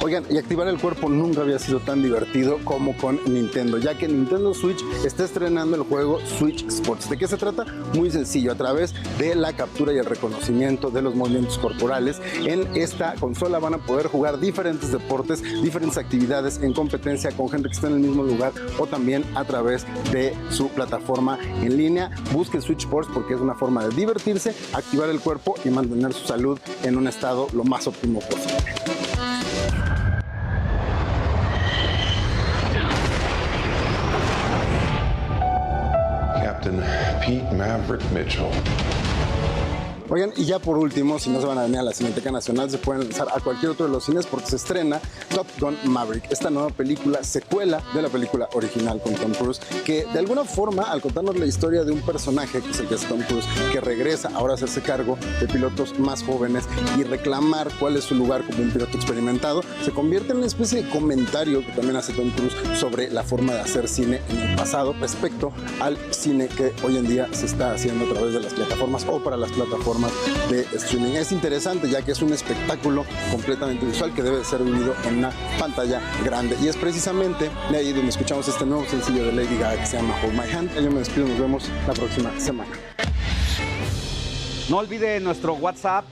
Oigan, y activar el cuerpo nunca había sido tan divertido como con Nintendo, ya que Nintendo Switch está estrenando el juego Switch Sports. ¿De qué se trata? Muy sencillo, a través de la captura y el reconocimiento de los movimientos corporales. En esta consola van a poder jugar diferentes deportes, diferentes actividades en competencia con gente que está en el mismo lugar o también a través de su plataforma en línea. Busquen Switch Sports porque es una forma de divertirse, activar el cuerpo y mantener su salud en un estado lo más óptimo posible. Captain Pete Maverick Mitchell. Oigan, y ya por último, si no se van a venir a la Cineteca Nacional, se pueden lanzar a cualquier otro de los cines porque se estrena Top Gun Maverick, esta nueva película, secuela de la película original con Tom Cruise, que de alguna forma, al contarnos la historia de un personaje, que es el que es Tom Cruise, que regresa ahora a hacerse cargo de pilotos más jóvenes y reclamar cuál es su lugar como un piloto experimentado, se convierte en una especie de comentario que también hace Tom Cruise sobre la forma de hacer cine en el pasado respecto al cine que hoy en día se está haciendo a través de las plataformas o para las plataformas de streaming. Es interesante ya que es un espectáculo completamente visual que debe ser vivido en una pantalla grande y es precisamente de ahí donde escuchamos este nuevo sencillo de Lady Gaga que se llama Hold My Hand. Yo me despido, nos vemos la próxima semana. No olvide nuestro WhatsApp,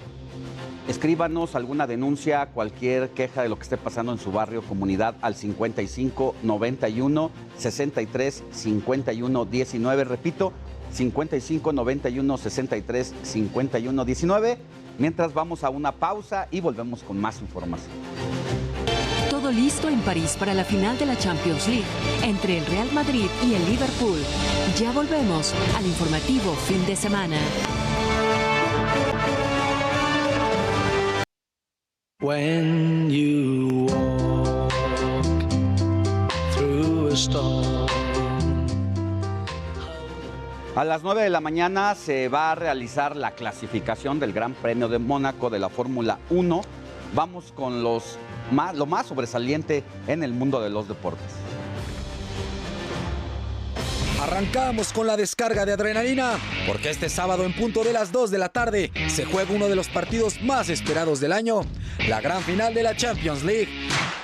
escríbanos alguna denuncia, cualquier queja de lo que esté pasando en su barrio, comunidad al 55 91 63 51 19, repito, 55 91 63 51 19. Mientras vamos a una pausa y volvemos con más información. Todo listo en París para la final de la Champions League entre el Real Madrid y el Liverpool. Ya volvemos al informativo fin de semana. When you walk through a storm. A las 9 de la mañana se va a realizar la clasificación del Gran Premio de Mónaco de la Fórmula 1. Vamos con lo más sobresaliente en el mundo de los deportes. Arrancamos con la descarga de adrenalina, porque este sábado en punto de las 2 de la tarde se juega uno de los partidos más esperados del año, la gran final de la Champions League,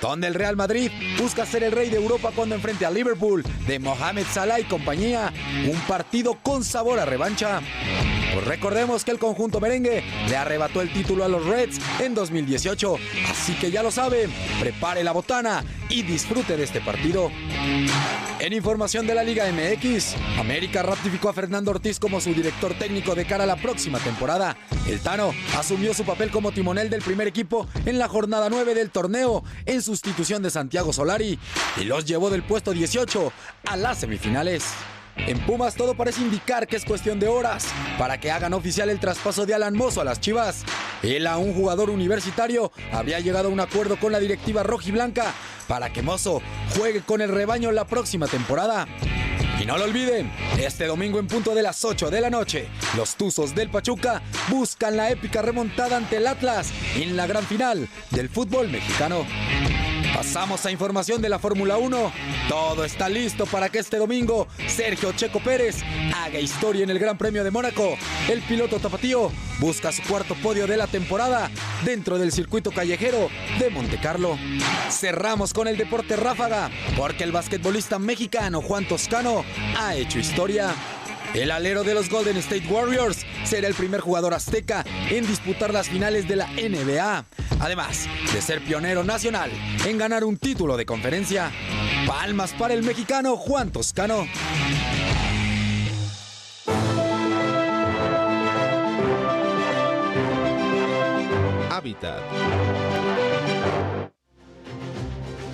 donde el Real Madrid busca ser el rey de Europa cuando enfrente al Liverpool de Mohamed Salah y compañía, un partido con sabor a revancha. Pues recordemos que el conjunto merengue le arrebató el título a los Reds en 2018, así que ya lo saben, prepare la botana y disfrute de este partido. En información de la Liga MX, América ratificó a Fernando Ortiz como su director técnico de cara a la próxima temporada. El Tano asumió su papel como timonel del primer equipo en la jornada 9 del torneo, en sustitución de Santiago Solari, y los llevó del puesto 18 a las semifinales. En Pumas todo parece indicar que es cuestión de horas para que hagan oficial el traspaso de Alan Mozo a las Chivas. Él, a un jugador universitario, habría llegado a un acuerdo con la directiva rojiblanca para que Mozo juegue con el rebaño la próxima temporada. Y no lo olviden, este domingo en punto de las 8 de la noche, los Tuzos del Pachuca buscan la épica remontada ante el Atlas en la gran final del fútbol mexicano. Pasamos a información de la Fórmula 1. Todo está listo para que este domingo Sergio Checo Pérez haga historia en el Gran Premio de Mónaco. El piloto tapatío busca su cuarto podio de la temporada dentro del circuito callejero de Montecarlo. Cerramos con el deporte ráfaga, porque el basquetbolista mexicano Juan Toscano ha hecho historia. El alero de los Golden State Warriors será el primer jugador azteca en disputar las finales de la NBA, además de ser pionero nacional en ganar un título de conferencia. Palmas para el mexicano Juan Toscano. Hábitat.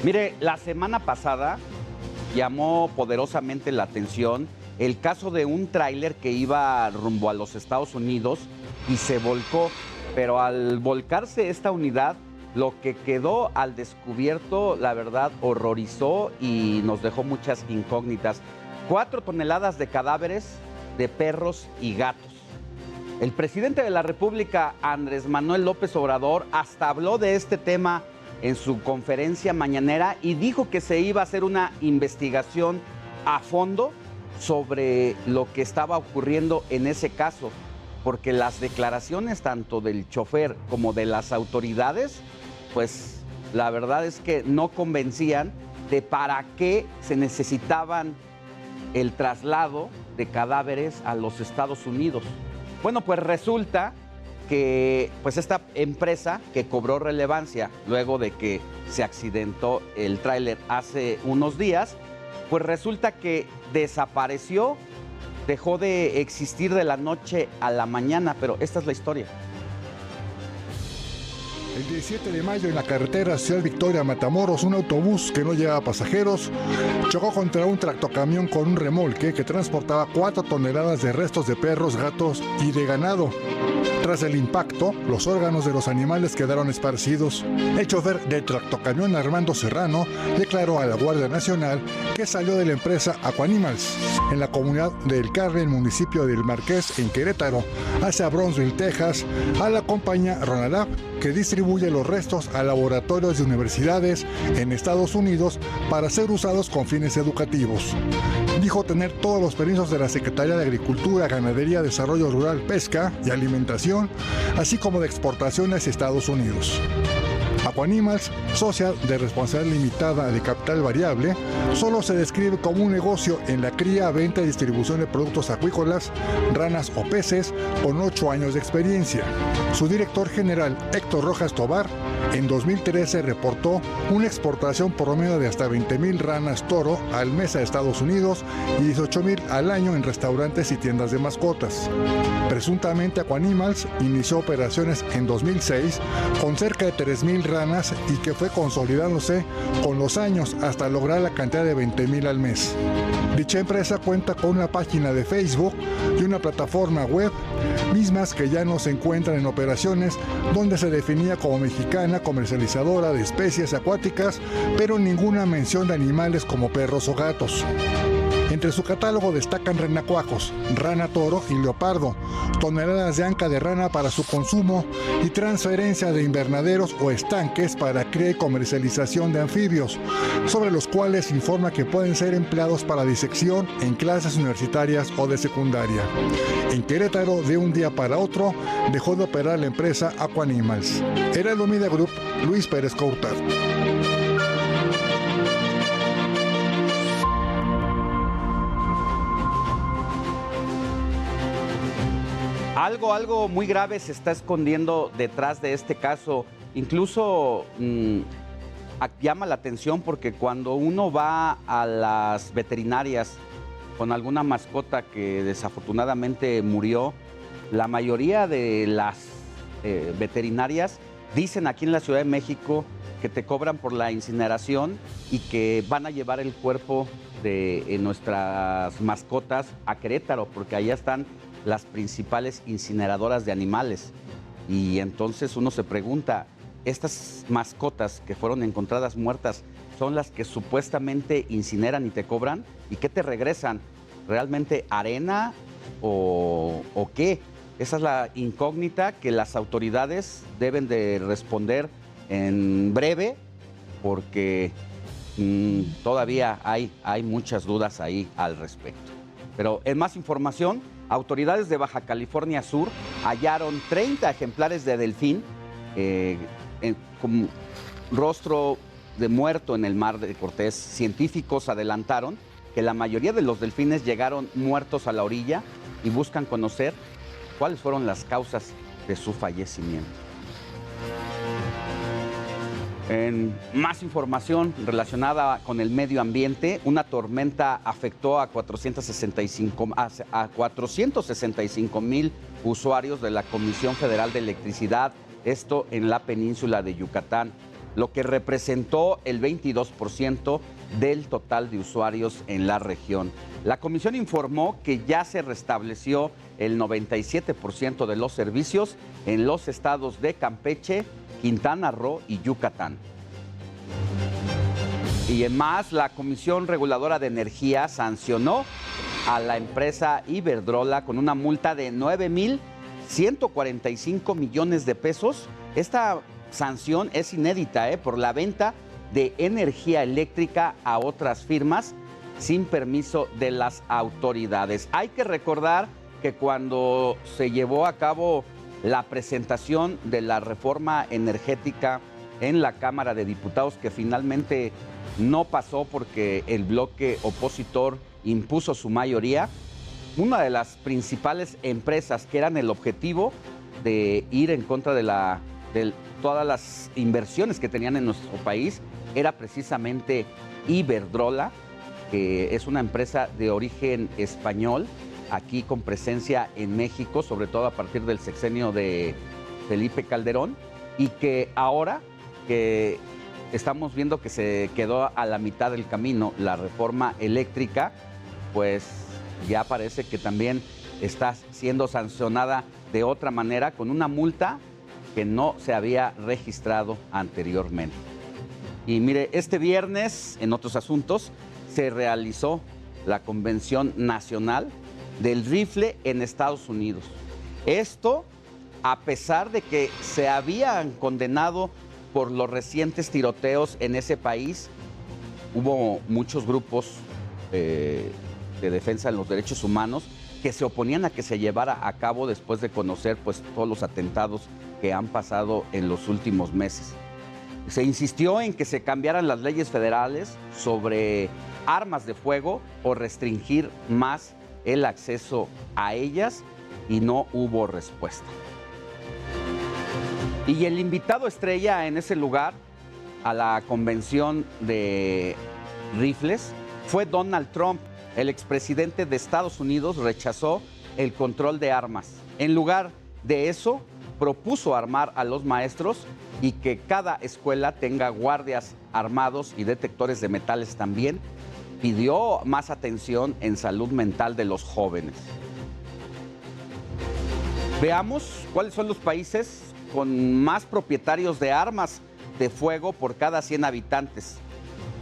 Mire, la semana pasada llamó poderosamente la atención el caso de un tráiler que iba rumbo a los Estados Unidos y se volcó, pero al volcarse esta unidad, lo que quedó al descubierto, la verdad, horrorizó y nos dejó muchas incógnitas. 4 toneladas de cadáveres de perros y gatos. El presidente de la República, Andrés Manuel López Obrador, hasta habló de este tema en su conferencia mañanera y dijo que se iba a hacer una investigación a fondo sobre lo que estaba ocurriendo en ese caso, porque las declaraciones tanto del chofer como de las autoridades, pues la verdad es que no convencían de para qué se necesitaban el traslado de cadáveres a los Estados Unidos. Bueno, pues resulta que pues esta empresa que cobró relevancia luego de que se accidentó el tráiler hace unos días, pues resulta que desapareció, dejó de existir de la noche a la mañana, pero esta es la historia. El 17 de mayo en la carretera Ciudad Victoria Matamoros, un autobús que no llevaba pasajeros chocó contra un tractocamión con un remolque que transportaba 4 toneladas de restos de perros, gatos y de ganado. Tras el impacto, los órganos de los animales quedaron esparcidos. El chofer del tractocamión, Armando Serrano, declaró a la Guardia Nacional que salió de la empresa Aquanimals en la comunidad del Carmen, municipio del Marqués, en Querétaro, hacia Brownsville, Texas, a la compañía Ronalab, que distribuye los restos a laboratorios de universidades en Estados Unidos para ser usados con fines educativos. Dijo tener todos los permisos de la Secretaría de Agricultura, Ganadería, Desarrollo Rural, Pesca y Alimentación, así como de exportación hacia Estados Unidos. Aquanimals, socia de responsabilidad limitada de capital variable, solo se describe como un negocio en la cría, venta y distribución de productos acuícolas, ranas o peces, con 8 años de experiencia. Su director general, Héctor Rojas Tobar, en 2013 reportó una exportación promedio de hasta 20,000 ranas toro al mes a Estados Unidos y 18,000 al año en restaurantes y tiendas de mascotas. Presuntamente Aquanimals inició operaciones en 2006 con cerca de 3,000 ranas y que fue consolidándose con los años hasta lograr la cantidad de 20,000 al mes. Dicha empresa cuenta con una página de Facebook y una plataforma web, mismas que ya no se encuentran en operaciones, donde se definía como mexicana comercializadora de especies acuáticas, pero ninguna mención de animales como perros o gatos. Entre su catálogo destacan renacuajos, rana toro y leopardo, toneladas de anca de rana para su consumo y transferencia de invernaderos o estanques para cría y comercialización de anfibios, sobre los cuales informa que pueden ser empleados para disección en clases universitarias o de secundaria. En Querétaro, de un día para otro, dejó de operar la empresa Aquanimals. Heraldo Media Group, Luis Pérez Coutar. Algo muy grave se está escondiendo detrás de este caso. Incluso llama la atención porque cuando uno va a las veterinarias con alguna mascota que desafortunadamente murió, la mayoría de las veterinarias dicen aquí en la Ciudad de México que te cobran por la incineración y que van a llevar el cuerpo de nuestras mascotas a Querétaro, porque allá están las principales incineradoras de animales. Y entonces uno se pregunta, ¿estas mascotas que fueron encontradas muertas son las que supuestamente incineran y te cobran? ¿Y qué te regresan? ¿Realmente arena o qué? Esa es la incógnita que las autoridades deben de responder en breve, porque todavía hay muchas dudas ahí al respecto. Pero en más información, autoridades de Baja California Sur hallaron 30 ejemplares de delfín con rostro de muerto en el Mar de Cortés. Científicos adelantaron que la mayoría de los delfines llegaron muertos a la orilla y buscan conocer cuáles fueron las causas de su fallecimiento. En más información relacionada con el medio ambiente, una tormenta afectó a 465,000 usuarios de la Comisión Federal de Electricidad, esto en la península de Yucatán, lo que representó el 22% del total de usuarios en la región. La comisión informó que ya se restableció el 97% de los servicios en los estados de Campeche, Quintana Roo y Yucatán. Y en más, la Comisión Reguladora de Energía sancionó a la empresa Iberdrola con una multa de 9,145 millones de pesos. Esta sanción es inédita por la venta de energía eléctrica a otras firmas sin permiso de las autoridades. Hay que recordar que cuando se llevó a cabo la presentación de la reforma energética en la Cámara de Diputados, que finalmente no pasó porque el bloque opositor impuso su mayoría, una de las principales empresas que eran el objetivo de ir en contra de todas las inversiones que tenían en nuestro país era precisamente Iberdrola, que es una empresa de origen español, aquí con presencia en México, sobre todo a partir del sexenio de Felipe Calderón, y que ahora que estamos viendo que se quedó a la mitad del camino la reforma eléctrica, pues ya parece que también está siendo sancionada de otra manera con una multa que no se había registrado anteriormente. Y mire, este viernes, en otros asuntos, se realizó la Convención Nacional del Rifle en Estados Unidos. Esto a pesar de que se habían condenado por los recientes tiroteos en ese país. Hubo muchos grupos de defensa de los derechos humanos que se oponían a que se llevara a cabo después de conocer pues todos los atentados que han pasado en los últimos meses. Se insistió en que se cambiaran las leyes federales sobre armas de fuego o restringir más el acceso a ellas y no hubo respuesta. Y el invitado estrella en ese lugar a la convención de rifles fue Donald Trump. El expresidente de Estados Unidos rechazó el control de armas. En lugar de eso, propuso armar a los maestros y que cada escuela tenga guardias armados y detectores de metales también. Pidió más atención en salud mental de los jóvenes. Veamos cuáles son los países con más propietarios de armas de fuego por cada 100 habitantes.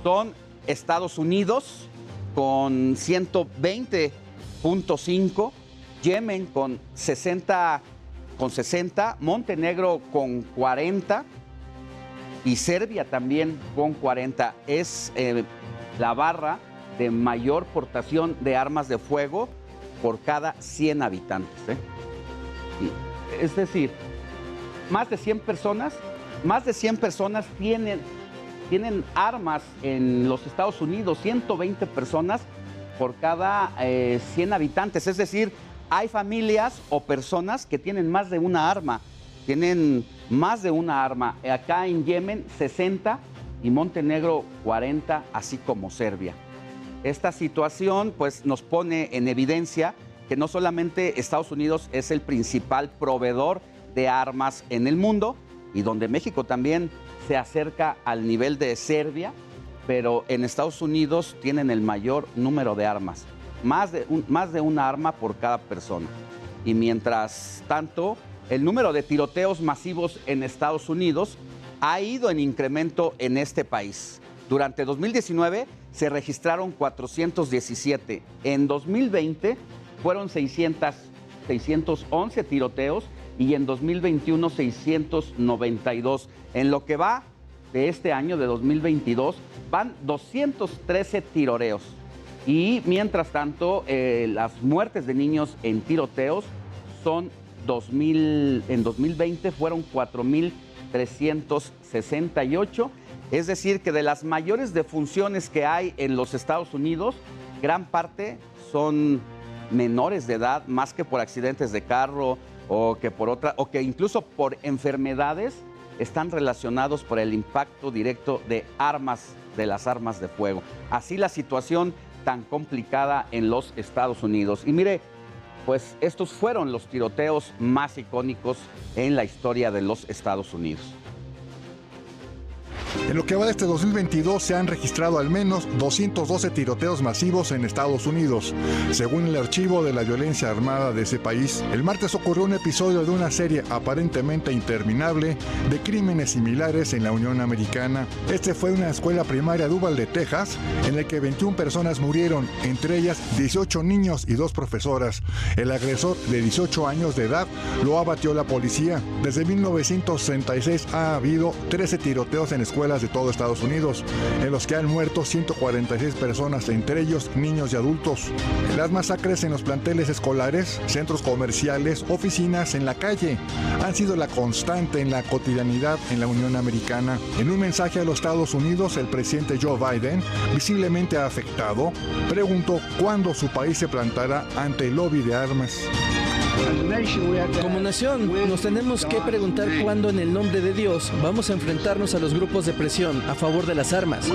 Son Estados Unidos con 120.5, Yemen con 60, Montenegro con 40 y Serbia también con 40. Es la barra de mayor portación de armas de fuego por cada 100 habitantes. Es decir, más de 100 personas tienen armas en los Estados Unidos, 120 personas por cada 100 habitantes. Es decir, hay familias o personas que tienen más de una arma. Acá en Yemen, 60 y Montenegro, 40, así como Serbia. Esta situación pues, nos pone en evidencia que no solamente Estados Unidos es el principal proveedor de armas en el mundo y donde México también se acerca al nivel de Serbia, pero en Estados Unidos tienen el mayor número de armas, más de una arma por cada persona. Y mientras tanto, el número de tiroteos masivos en Estados Unidos ha ido en incremento en este país. Durante 2019 se registraron 417. En 2020 fueron 611 tiroteos y en 2021 692. En lo que va de este año, de 2022, van 213 tiroteos. Y mientras tanto, las muertes de niños en tiroteos son en 2020 fueron 4.368. Es decir, que de las mayores defunciones que hay en los Estados Unidos, gran parte son menores de edad, más que por accidentes de carro o que incluso por enfermedades están relacionados por el impacto directo de las armas de fuego. Así la situación tan complicada en los Estados Unidos. Y mire, pues estos fueron los tiroteos más icónicos en la historia de los Estados Unidos. En lo que va de este 2022 se han registrado al menos 212 tiroteos masivos en Estados Unidos, según el archivo de la violencia armada de ese país. El martes ocurrió un episodio de una serie aparentemente interminable de crímenes similares en la Unión Americana. Este fue una escuela primaria de Uvalde, Texas, en la que 21 personas murieron, entre ellas 18 niños y 2 profesoras. El agresor, de 18 años de edad, lo abatió la policía. Desde 1966 ha habido 13 tiroteos en escuelas de todo Estados Unidos, en los que han muerto 146 personas, entre ellos niños y adultos. Las masacres en los planteles escolares, centros comerciales, oficinas, en la calle, han sido la constante en la cotidianidad en la Unión Americana. En un mensaje a los Estados Unidos, el presidente Joe Biden, visiblemente afectado, preguntó cuándo su país se plantará ante el lobby de armas. Como nación, nos tenemos que preguntar cuándo en el nombre de Dios vamos a enfrentarnos a los grupos de presión a favor de las armas.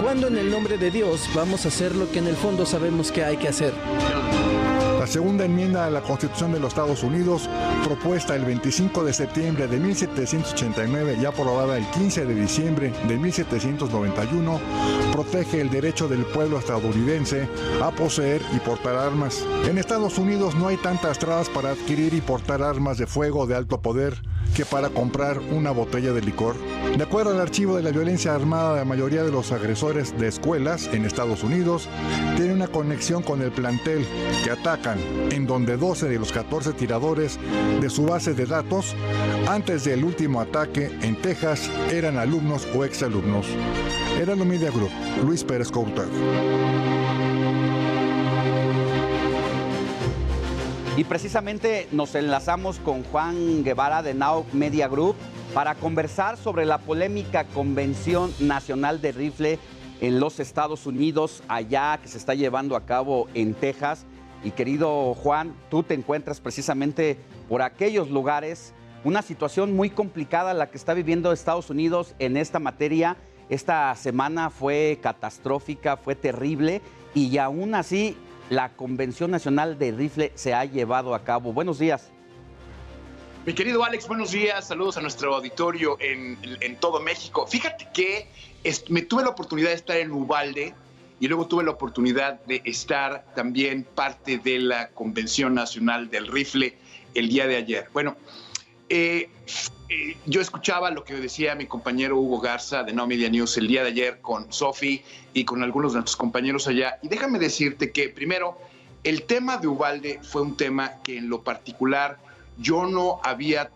¿Cuándo en el nombre de Dios vamos a hacer lo que en el fondo sabemos que hay que hacer? La segunda enmienda a la Constitución de los Estados Unidos, propuesta el 25 de septiembre de 1789 y aprobada el 15 de diciembre de 1791, protege el derecho del pueblo estadounidense a poseer y portar armas. En Estados Unidos no hay tantas trabas para adquirir y portar armas de fuego de alto poder que para comprar una botella de licor. De acuerdo al archivo de la violencia armada, la mayoría de los agresores de escuelas en Estados Unidos tienen una conexión con el plantel que atacan, en donde 12 de los 14 tiradores de su base de datos antes del último ataque en Texas eran alumnos o exalumnos. Heraldo Media Group, Luis Pérez Couto. Y precisamente nos enlazamos con Juan Guevara de Now Media Group para conversar sobre la polémica Convención Nacional de Rifle en los Estados Unidos, allá que se está llevando a cabo en Texas. Y querido Juan, tú te encuentras precisamente por aquellos lugares, una situación muy complicada la que está viviendo Estados Unidos en esta materia. Esta semana fue catastrófica, fue terrible, y aún así la Convención Nacional de Rifle se ha llevado a cabo. Buenos días. Mi querido Alex, buenos días. Saludos a nuestro auditorio en todo México. Fíjate que me tuve la oportunidad de estar en Uvalde y luego tuve la oportunidad de estar también parte de la Convención Nacional del Rifle el día de ayer. Bueno, yo escuchaba lo que decía mi compañero Hugo Garza de Now Media News el día de ayer con Sofi y con algunos de nuestros compañeros allá. Y déjame decirte que, primero, el tema de Uvalde fue un tema que en lo particular yo no había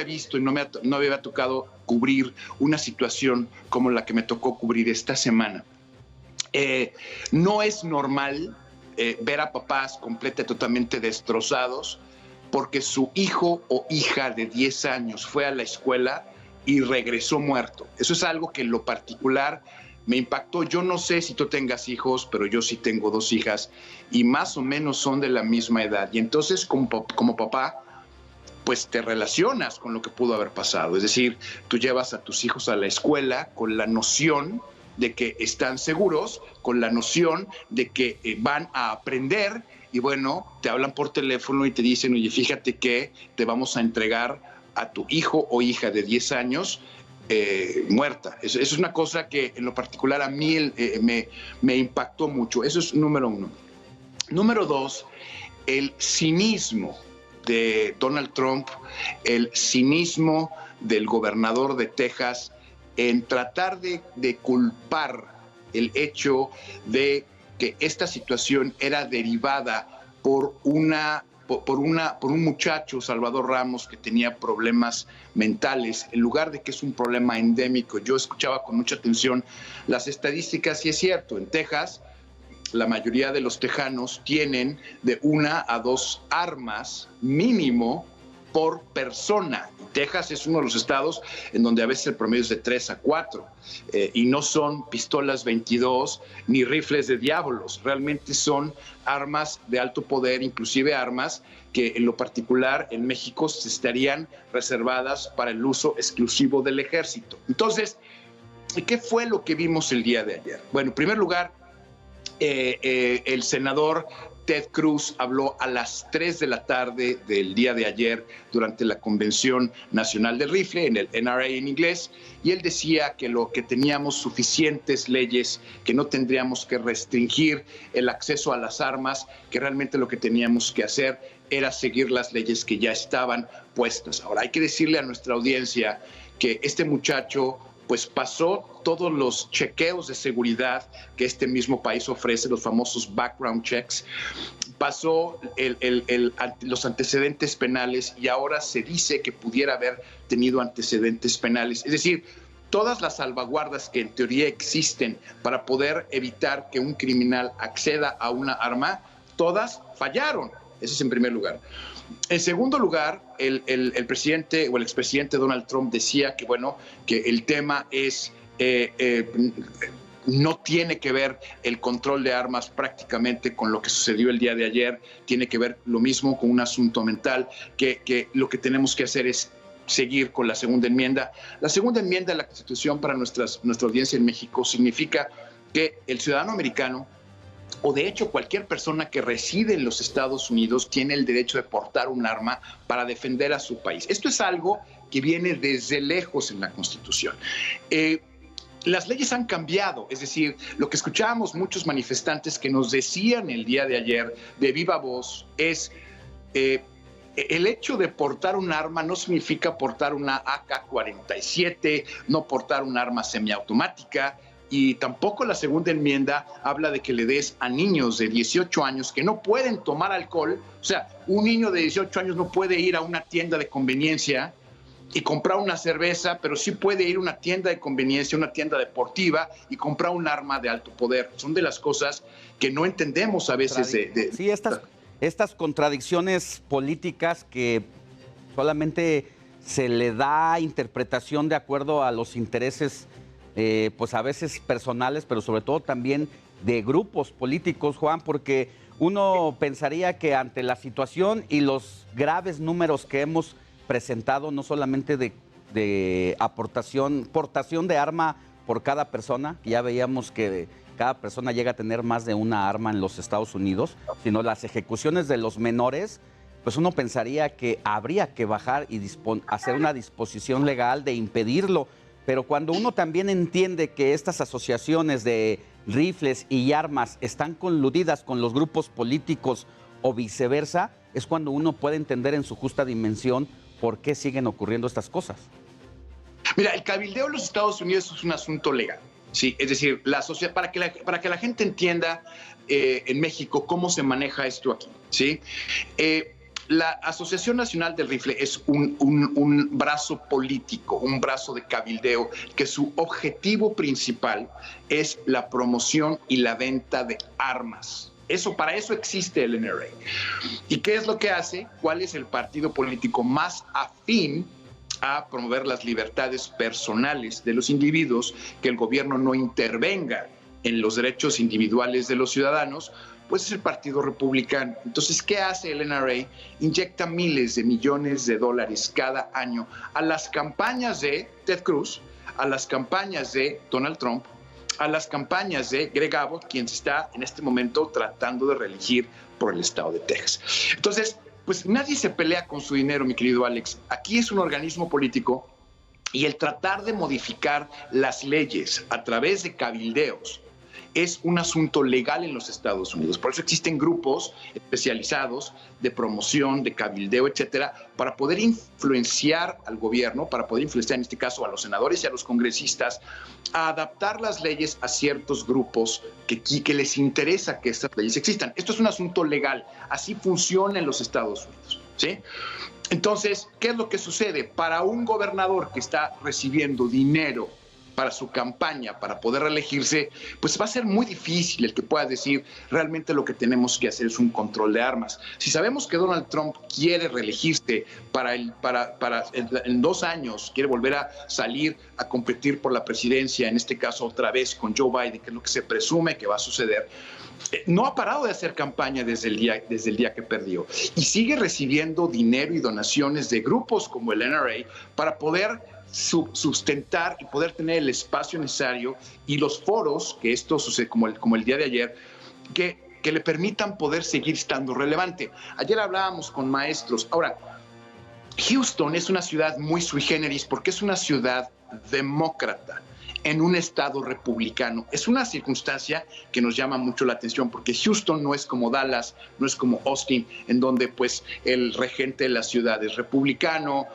visto y no me había tocado cubrir una situación como la que me tocó cubrir esta semana. No es normal ver a papás totalmente destrozados porque su hijo o hija de 10 años fue a la escuela y regresó muerto. Eso es algo que en lo particular me impactó. Yo no sé si tú tengas hijos, pero yo sí tengo 2 hijas y más o menos son de la misma edad. Y entonces como papá, pues te relacionas con lo que pudo haber pasado. Es decir, tú llevas a tus hijos a la escuela con la noción de que están seguros, con la noción de que van a aprender. Y bueno, te hablan por teléfono y te dicen, oye, fíjate que te vamos a entregar a tu hijo o hija de 10 años muerta. Eso es una cosa que en lo particular a mí me impactó mucho. Eso es número 1. Número 2, el cinismo de Donald Trump, el cinismo del gobernador de Texas en tratar de culpar el hecho de que esta situación era derivada por un muchacho, Salvador Ramos, que tenía problemas mentales, en lugar de que es un problema endémico. Yo escuchaba con mucha atención las estadísticas y es cierto, en Texas la mayoría de los tejanos tienen de 1 a 2 armas mínimo por persona. Texas es uno de los estados en donde a veces el promedio es de 3 a 4 y no son pistolas 22 ni rifles de diablos, realmente son armas de alto poder, inclusive armas que en lo particular en México se estarían reservadas para el uso exclusivo del ejército. Entonces, ¿qué fue lo que vimos el día de ayer? Bueno, en primer lugar, el senador Ted Cruz habló a las 3 de la tarde del día de ayer durante la Convención Nacional del Rifle, en el NRA en inglés, y él decía que teníamos suficientes leyes, que no tendríamos que restringir el acceso a las armas, que realmente lo que teníamos que hacer era seguir las leyes que ya estaban puestas. Ahora, hay que decirle a nuestra audiencia que este muchacho pues pasó todos los chequeos de seguridad que este mismo país ofrece, los famosos background checks, pasó los antecedentes penales y ahora se dice que pudiera haber tenido antecedentes penales. Es decir, todas las salvaguardas que en teoría existen para poder evitar que un criminal acceda a una arma, todas fallaron. Ese es en primer lugar. En segundo lugar, el presidente o el expresidente Donald Trump decía que, bueno, que el tema es no tiene que ver el control de armas prácticamente con lo que sucedió el día de ayer, tiene que ver lo mismo con un asunto mental, que lo que tenemos que hacer es seguir con la segunda enmienda. La segunda enmienda de la Constitución para nuestra audiencia en México significa que el ciudadano americano, o de hecho cualquier persona que reside en los Estados Unidos, tiene el derecho de portar un arma para defender a su país. Esto es algo que viene desde lejos en la Constitución. Las leyes han cambiado, es decir, lo que escuchábamos muchos manifestantes que nos decían el día de ayer de viva voz es el hecho de portar un arma no significa portar una AK-47, no portar un arma semiautomática. Y tampoco la segunda enmienda habla de que le des a niños de 18 años que no pueden tomar alcohol. O sea, un niño de 18 años no puede ir a una tienda de conveniencia y comprar una cerveza, pero sí puede ir a una tienda de conveniencia, una tienda deportiva y comprar un arma de alto poder. Son de las cosas que no entendemos a veces. Sí, estas contradicciones políticas que solamente se le da interpretación de acuerdo a los intereses, pues a veces personales, pero sobre todo también de grupos políticos, Juan, porque uno pensaría que ante la situación y los graves números que hemos presentado, no solamente de portación de arma por cada persona, que ya veíamos que cada persona llega a tener más de una arma en los Estados Unidos, sino las ejecuciones de los menores, pues uno pensaría que habría que bajar y hacer una disposición legal de impedirlo. Pero cuando uno también entiende que estas asociaciones de rifles y armas están coludidas con los grupos políticos o viceversa, es cuando uno puede entender en su justa dimensión por qué siguen ocurriendo estas cosas. Mira, el cabildeo en los Estados Unidos es un asunto legal, ¿sí? Es decir, la sociedad, para que la gente entienda en México cómo se maneja esto aquí, ¿sí? La Asociación Nacional del Rifle es un brazo político, un brazo de cabildeo, que su objetivo principal es la promoción y la venta de armas. Para eso existe el NRA. ¿Y qué es lo que hace? ¿Cuál es el partido político más afín a promover las libertades personales de los individuos, que el gobierno no intervenga en los derechos individuales de los ciudadanos? Pues es el Partido Republicano. Entonces, ¿qué hace el NRA? Inyecta miles de millones de dólares cada año a las campañas de Ted Cruz, a las campañas de Donald Trump, a las campañas de Greg Abbott, quien se está en este momento tratando de reelegir por el estado de Texas. Entonces, pues nadie se pelea con su dinero, mi querido Alex. Aquí es un organismo político y el tratar de modificar las leyes a través de cabildeos es un asunto legal en los Estados Unidos. Por eso existen grupos especializados de promoción, de cabildeo, etcétera, para poder influenciar al gobierno, para poder influenciar en este caso a los senadores y a los congresistas, a adaptar las leyes a ciertos grupos que les interesa que estas leyes existan. Esto es un asunto legal. Así funciona en los Estados Unidos, ¿sí? Entonces, ¿qué es lo que sucede? Para un gobernador que está recibiendo dinero para su campaña, para poder reelegirse, pues va a ser muy difícil el que pueda decir realmente lo que tenemos que hacer es un control de armas. Si sabemos que Donald Trump quiere reelegirse en 2 años, quiere volver a salir a competir por la presidencia, en este caso otra vez con Joe Biden, que es lo que se presume que va a suceder, no ha parado de hacer campaña desde el día que perdió y sigue recibiendo dinero y donaciones de grupos como el NRA para poder sustentar y poder tener el espacio necesario y los foros, que esto sucede como el día de ayer, que le permitan poder seguir estando relevante. Ayer hablábamos con maestros. Ahora, Houston es una ciudad muy sui generis porque es una ciudad demócrata en un estado republicano. Es una circunstancia que nos llama mucho la atención porque Houston no es como Dallas, no es como Austin, en donde pues el regente de la ciudad es republicano,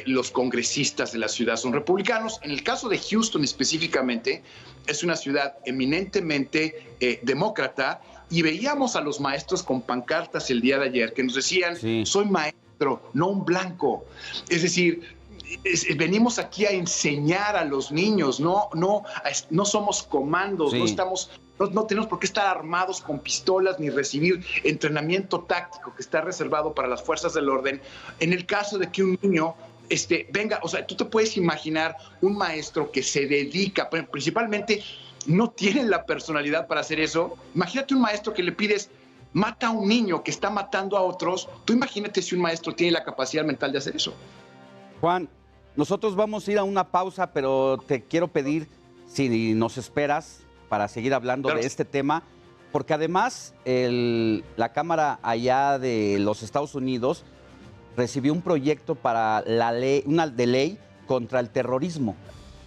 los congresistas de la ciudad son republicanos. En el caso de Houston específicamente, es una ciudad eminentemente demócrata y veíamos a los maestros con pancartas el día de ayer que nos decían, sí, soy maestro, no un blanco. Es decir, venimos aquí a enseñar a los niños, no somos comandos, sí, no tenemos por qué estar armados con pistolas ni recibir entrenamiento táctico que está reservado para las fuerzas del orden. En el caso de que un niño venga, o sea, tú te puedes imaginar un maestro que se dedica, principalmente no tiene la personalidad para hacer eso. Imagínate un maestro que le pides, mata a un niño que está matando a otros. Tú imagínate si un maestro tiene la capacidad mental de hacer eso. Juan, nosotros vamos a ir a una pausa, pero te quiero pedir si nos esperas para seguir hablando de este tema, porque además la Cámara allá de los Estados Unidos recibió un proyecto para una ley contra el terrorismo.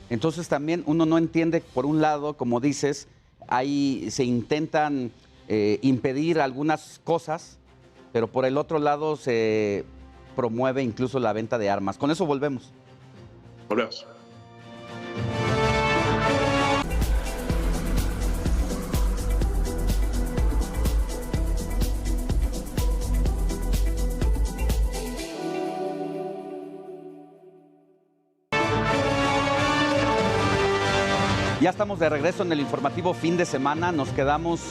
Entonces también uno no entiende, por un lado, como dices, ahí se intentan impedir algunas cosas, pero por el otro lado se promueve incluso la venta de armas. Con eso volvemos. Volvemos. Ya estamos de regreso en el informativo fin de semana. Nos quedamos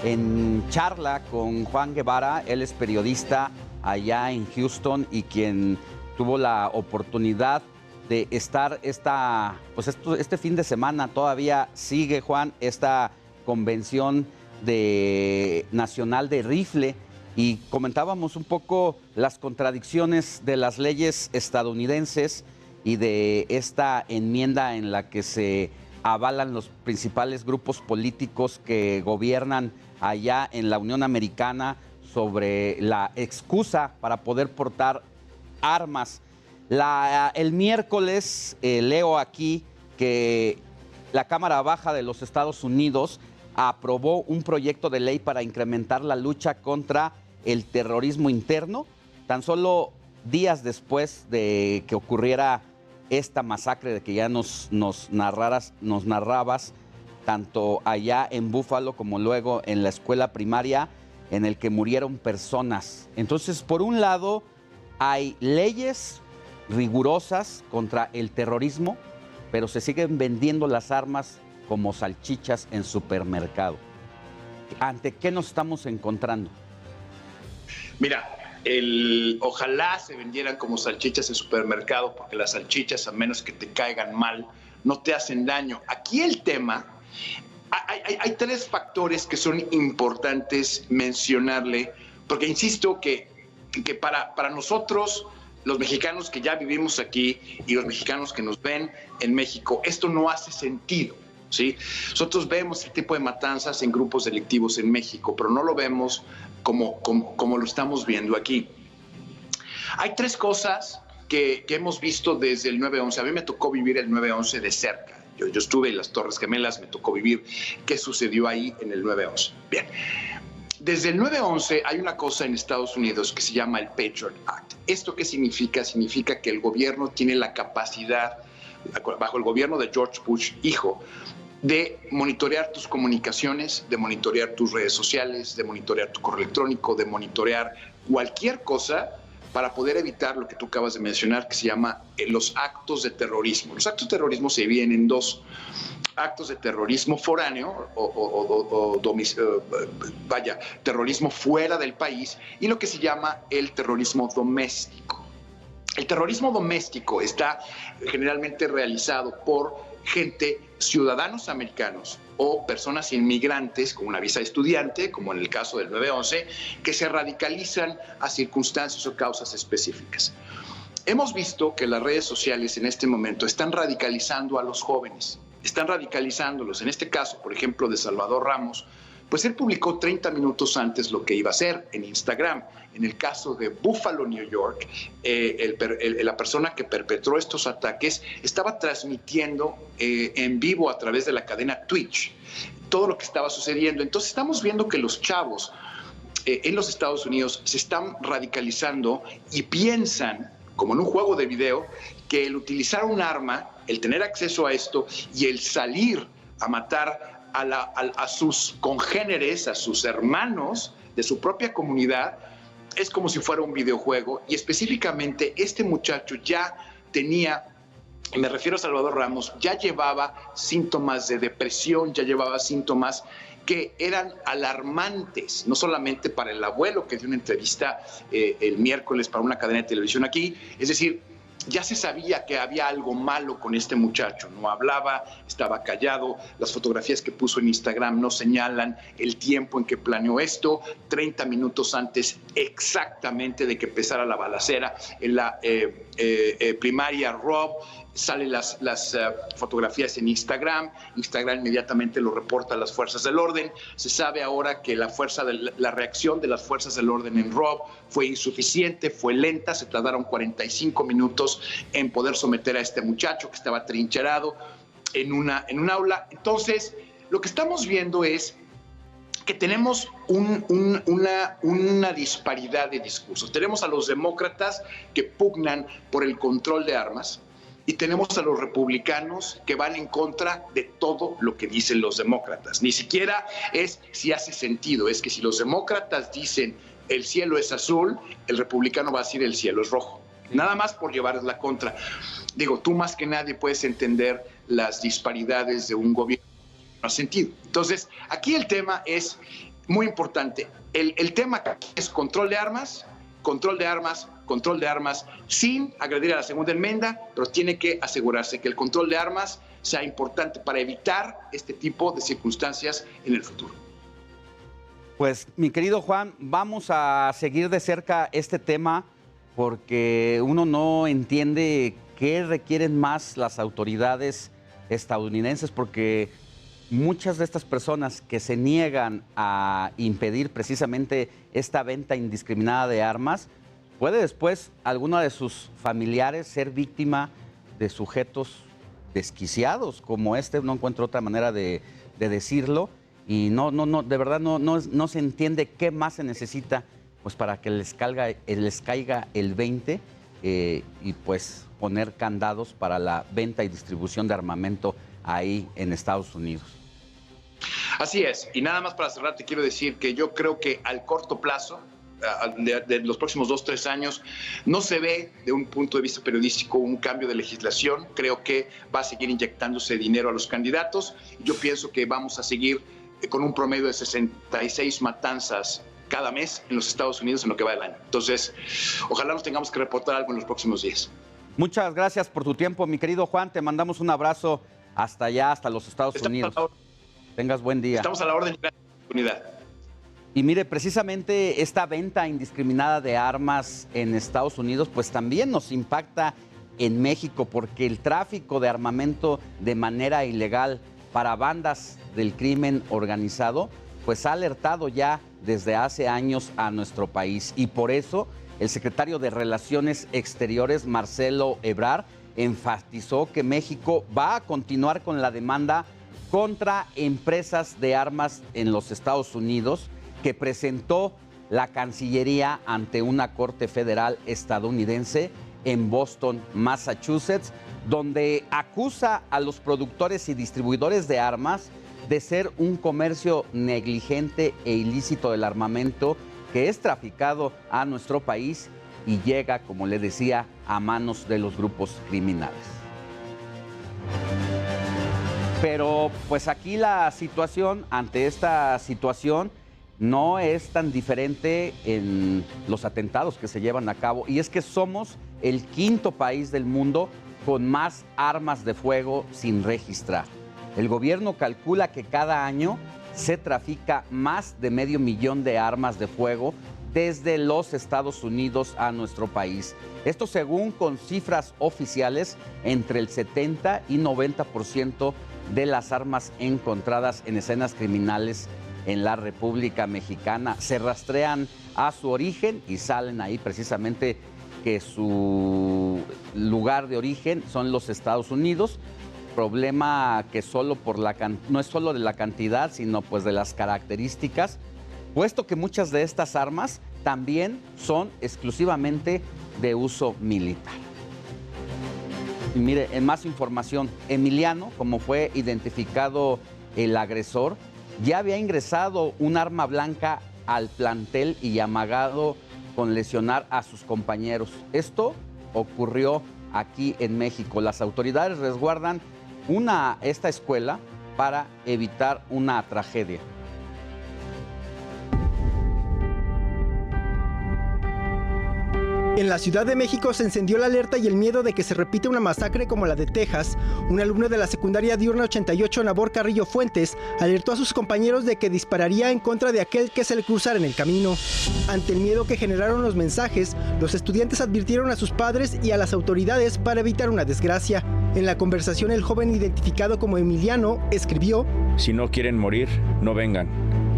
en charla con Juan Guevara. Él es periodista allá en Houston y quien tuvo la oportunidad de estar este fin de semana. Todavía sigue, Juan, esta convención nacional de rifle, y comentábamos un poco las contradicciones de las leyes estadounidenses y de esta enmienda en la que se avalan los principales grupos políticos que gobiernan allá en la Unión Americana sobre la excusa para poder portar armas. El miércoles leo aquí que la Cámara Baja de los Estados Unidos aprobó un proyecto de ley para incrementar la lucha contra el terrorismo interno, tan solo días después de que ocurriera esta masacre de que ya nos narrabas, tanto allá en Búfalo como luego en la escuela primaria, en el que murieron personas. Entonces, por un lado, hay leyes rigurosas contra el terrorismo, pero se siguen vendiendo las armas como salchichas en supermercado. ¿Ante qué nos estamos encontrando? Mira, ojalá se vendieran como salchichas en supermercado, porque las salchichas, a menos que te caigan mal, no te hacen daño. Aquí el tema, hay tres factores que son importantes mencionarle, porque insisto que para nosotros, los mexicanos que ya vivimos aquí y los mexicanos que nos ven en México, esto no hace sentido, ¿sí? Nosotros vemos este tipo de matanzas en grupos delictivos en México, pero no lo vemos como lo estamos viendo aquí. Hay tres cosas que hemos visto desde el 9/11. A mí me tocó vivir el 9/11 de cerca. Yo estuve en las Torres Gemelas, me tocó vivir qué sucedió ahí en el 9/11. Bien, desde el 9/11 hay una cosa en Estados Unidos que se llama el Patriot Act. ¿Esto qué significa? Significa que el gobierno tiene la capacidad, bajo el gobierno de George Bush, hijo, de monitorear tus comunicaciones, de monitorear tus redes sociales, de monitorear tu correo electrónico, de monitorear cualquier cosa para poder evitar lo que tú acabas de mencionar, que se llama los actos de terrorismo. Los actos de terrorismo se dividen en dos: actos de terrorismo foráneo terrorismo fuera del país, y lo que se llama el terrorismo doméstico. El terrorismo doméstico está generalmente realizado por ciudadanos americanos o personas inmigrantes con una visa de estudiante, como en el caso del 9/11, que se radicalizan a circunstancias o causas específicas. Hemos visto que las redes sociales en este momento están radicalizando a los jóvenes, están radicalizándolos. En este caso, por ejemplo, de Salvador Ramos, pues él publicó 30 minutos antes lo que iba a hacer en Instagram. En el caso de Buffalo, New York, la persona que perpetró estos ataques estaba transmitiendo en vivo a través de la cadena Twitch todo lo que estaba sucediendo. Entonces estamos viendo que los chavos en los Estados Unidos se están radicalizando y piensan, como en un juego de video, que el utilizar un arma, el tener acceso a esto y el salir a matar a sus congéneres, a sus hermanos de su propia comunidad, es como si fuera un videojuego. Y específicamente este muchacho ya tenía, me refiero a Salvador Ramos, ya llevaba síntomas de depresión, ya llevaba síntomas que eran alarmantes, no solamente para el abuelo que dio una entrevista el miércoles para una cadena de televisión aquí, es decir, ya se sabía que había algo malo con este muchacho. No hablaba, estaba callado. Las fotografías que puso en Instagram no señalan el tiempo en que planeó esto. 30 minutos antes exactamente de que empezara la balacera en la primaria Rob. Salen las fotografías en Instagram. Instagram inmediatamente lo reporta a las fuerzas del orden. Se sabe ahora que la reacción de las fuerzas del orden en Rob fue insuficiente, fue lenta. Se tardaron 45 minutos en poder someter a este muchacho que estaba trincherado en un aula. Entonces, lo que estamos viendo es que tenemos una disparidad de discursos. Tenemos a los demócratas que pugnan por el control de armas, y tenemos a los republicanos que van en contra de todo lo que dicen los demócratas. Ni siquiera es si hace sentido, es que si los demócratas dicen el cielo es azul, el republicano va a decir el cielo es rojo. Nada más por llevarles la contra. Digo, tú más que nadie puedes entender las disparidades de un gobierno. No hace sentido. Entonces, aquí el tema es, muy importante. El tema es control de armas, sin agredir a la segunda enmienda, pero tiene que asegurarse que el control de armas sea importante para evitar este tipo de circunstancias en el futuro. Pues, mi querido Juan, vamos a seguir de cerca este tema porque uno no entiende qué requieren más las autoridades estadounidenses, porque muchas de estas personas que se niegan a impedir precisamente esta venta indiscriminada de armas, puede después alguna de sus familiares ser víctima de sujetos desquiciados como este, no encuentro otra manera de decirlo, y no, de verdad no se entiende qué más se necesita pues para que les caiga el 20 y pues poner candados para la venta y distribución de armamento ahí en Estados Unidos. Así es, y nada más para cerrar te quiero decir que yo creo que al corto plazo, de los próximos 2-3 años, no se ve de un punto de vista periodístico un cambio de legislación. Creo que va a seguir inyectándose dinero a los candidatos. Yo pienso que vamos a seguir con un promedio de 66 matanzas cada mes en los Estados Unidos en lo que va del año. Entonces, ojalá nos tengamos que reportar algo en los próximos días. Muchas gracias por tu tiempo, mi querido Juan. Te mandamos un abrazo hasta allá, hasta los Estados Unidos. Tengas buen día. Estamos a la orden de la oportunidad. Y mire, precisamente esta venta indiscriminada de armas en Estados Unidos, pues también nos impacta en México, porque el tráfico de armamento de manera ilegal para bandas del crimen organizado, pues ha alertado ya desde hace años a nuestro país. Y por eso el secretario de Relaciones Exteriores, Marcelo Ebrard, enfatizó que México va a continuar con la demanda contra empresas de armas en los Estados Unidos que presentó la Cancillería ante una corte federal estadounidense en Boston, Massachusetts, donde acusa a los productores y distribuidores de armas de ser un comercio negligente e ilícito del armamento que es traficado a nuestro país y llega, como le decía, a manos de los grupos criminales. Pero pues aquí la situación, ante esta situación, no es tan diferente en los atentados que se llevan a cabo, y es que somos el quinto país del mundo con más armas de fuego sin registrar. El gobierno calcula que cada año se trafica más de 500,000 de armas de fuego desde los Estados Unidos a nuestro país. Esto según con cifras oficiales, entre el 70 y 90% de las armas encontradas en escenas criminales en la República Mexicana se rastrean a su origen y salen ahí precisamente que su lugar de origen son los Estados Unidos. Problema que no es solo de la cantidad, sino pues de las características, puesto que muchas de estas armas también son exclusivamente de uso militar. Y mire, en más información, Emiliano, como fue identificado el agresor, ya había ingresado un arma blanca al plantel y amagado con lesionar a sus compañeros. Esto ocurrió aquí en México. Las autoridades resguardan esta escuela para evitar una tragedia. En la Ciudad de México se encendió la alerta y el miedo de que se repita una masacre como la de Texas. Un alumno de la secundaria diurna 88, Nabor Carrillo Fuentes, alertó a sus compañeros de que dispararía en contra de aquel que se le cruzara en el camino. Ante el miedo que generaron los mensajes, los estudiantes advirtieron a sus padres y a las autoridades para evitar una desgracia. En la conversación, el joven identificado como Emiliano escribió: "Si no quieren morir, no vengan.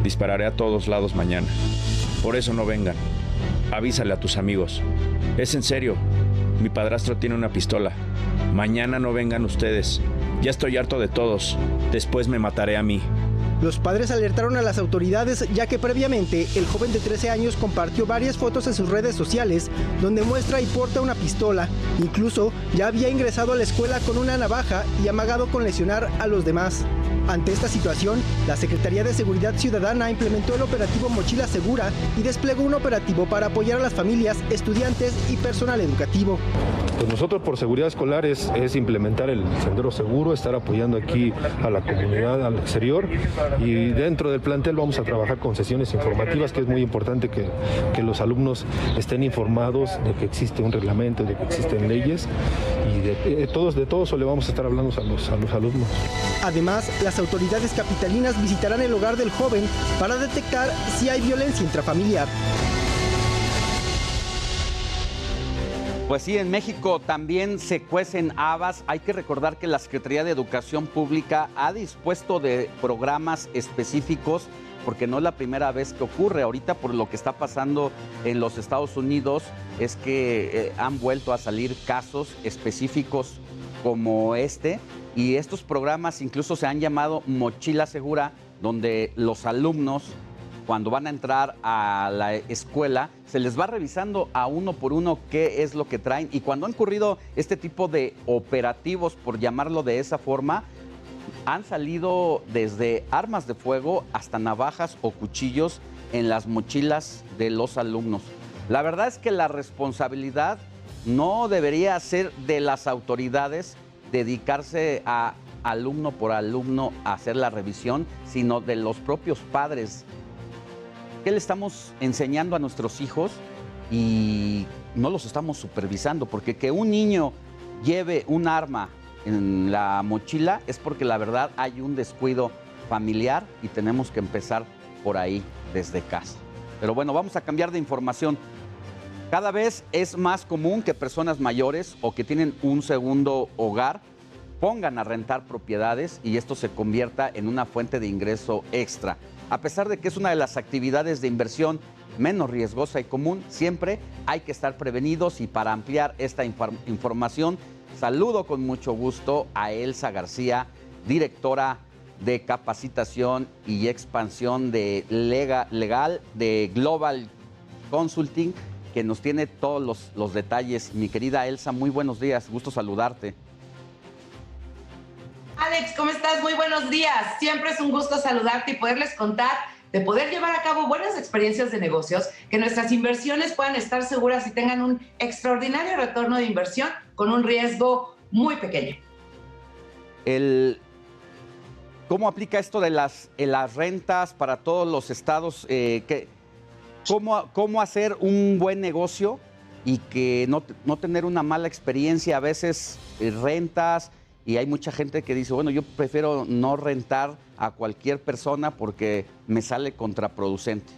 Dispararé a todos lados mañana. Por eso no vengan. Avísale a tus amigos. Es en serio. Mi padrastro tiene una pistola. Mañana no vengan ustedes. Ya estoy harto de todos. Después me mataré a mí". Los padres alertaron a las autoridades, ya que previamente el joven de 13 años compartió varias fotos en sus redes sociales donde muestra y porta una pistola. Incluso ya había ingresado a la escuela con una navaja y amagado con lesionar a los demás. Ante esta situación, la Secretaría de Seguridad Ciudadana implementó el operativo Mochila Segura y desplegó un operativo para apoyar a las familias, estudiantes y personal educativo. Pues nosotros por seguridad escolar es implementar el sendero seguro, estar apoyando aquí a la comunidad al exterior Y dentro del plantel vamos a trabajar con sesiones informativas, que es muy importante que los alumnos estén informados de que existe un reglamento, de que existen leyes, y de todo eso le vamos a estar hablando a los alumnos. Además, las autoridades capitalinas visitarán el hogar del joven para detectar si hay violencia intrafamiliar. Pues sí, en México también se cuecen habas. Hay que recordar que la Secretaría de Educación Pública ha dispuesto de programas específicos, porque no es la primera vez que ocurre. Ahorita, por lo que está pasando en los Estados Unidos, es que han vuelto a salir casos específicos como este, y estos programas incluso se han llamado Mochila Segura, donde los alumnos, cuando van a entrar a la escuela, se les va revisando a uno por uno qué es lo que traen. Y cuando han ocurrido este tipo de operativos, por llamarlo de esa forma, han salido desde armas de fuego hasta navajas o cuchillos en las mochilas de los alumnos. La verdad es que la responsabilidad no debería ser de las autoridades dedicarse a alumno por alumno a hacer la revisión, sino de los propios padres. ¿Qué le estamos enseñando a nuestros hijos? Y no los estamos supervisando, porque que un niño lleve un arma en la mochila es porque la verdad hay un descuido familiar y tenemos que empezar por ahí, desde casa. Pero bueno, vamos a cambiar de información. Cada vez es más común que personas mayores o que tienen un segundo hogar pongan a rentar propiedades y esto se convierta en una fuente de ingreso extra. A pesar de que es una de las actividades de inversión menos riesgosa y común, siempre hay que estar prevenidos, y para ampliar esta información, saludo con mucho gusto a Elsa García, directora de capacitación y expansión de legal de Global Consulting, que nos tiene todos los detalles. Mi querida Elsa, muy buenos días, gusto saludarte. Alex, ¿cómo estás? Muy buenos días. Siempre es un gusto saludarte y poderles contar de poder llevar a cabo buenas experiencias de negocios, que nuestras inversiones puedan estar seguras y tengan un extraordinario retorno de inversión con un riesgo muy pequeño. ¿Cómo aplica esto de las rentas para todos los estados? ¿Cómo hacer un buen negocio y que no tener una mala experiencia? A veces rentas y hay mucha gente que dice, bueno, yo prefiero no rentar a cualquier persona porque me sale contraproducente.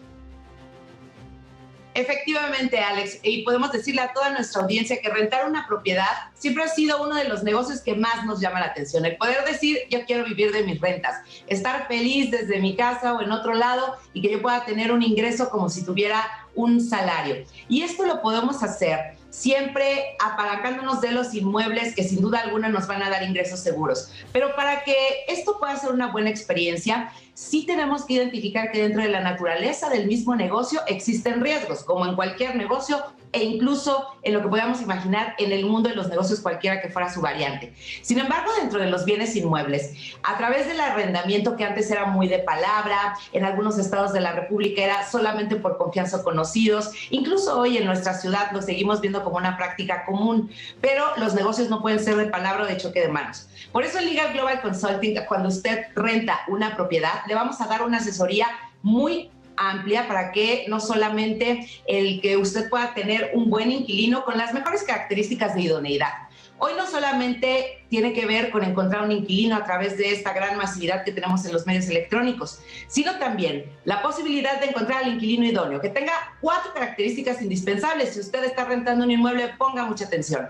Efectivamente, Alex, y podemos decirle a toda nuestra audiencia que rentar una propiedad siempre ha sido uno de los negocios que más nos llama la atención. El poder decir, yo quiero vivir de mis rentas, estar feliz desde mi casa o en otro lado y que yo pueda tener un ingreso como si tuviera un salario. Y esto lo podemos hacer siempre apalancándonos de los inmuebles que sin duda alguna nos van a dar ingresos seguros. Pero para que esto pueda ser una buena experiencia, sí tenemos que identificar que dentro de la naturaleza del mismo negocio existen riesgos, como en cualquier negocio e incluso en lo que podamos imaginar en el mundo de los negocios, cualquiera que fuera su variante. Sin embargo, dentro de los bienes inmuebles, a través del arrendamiento, que antes era muy de palabra, en algunos estados de la República era solamente por confianza o conocidos, incluso hoy en nuestra ciudad lo seguimos viendo como una práctica común, pero los negocios no pueden ser de palabra o de choque de manos. Por eso en Legal Global Consulting, cuando usted renta una propiedad, le vamos a dar una asesoría muy amplia para que no solamente el que usted pueda tener un buen inquilino con las mejores características de idoneidad. Hoy no solamente tiene que ver con encontrar un inquilino a través de esta gran masividad que tenemos en los medios electrónicos, sino también la posibilidad de encontrar al inquilino idóneo, que tenga 4 características indispensables. Si usted está rentando un inmueble, ponga mucha atención.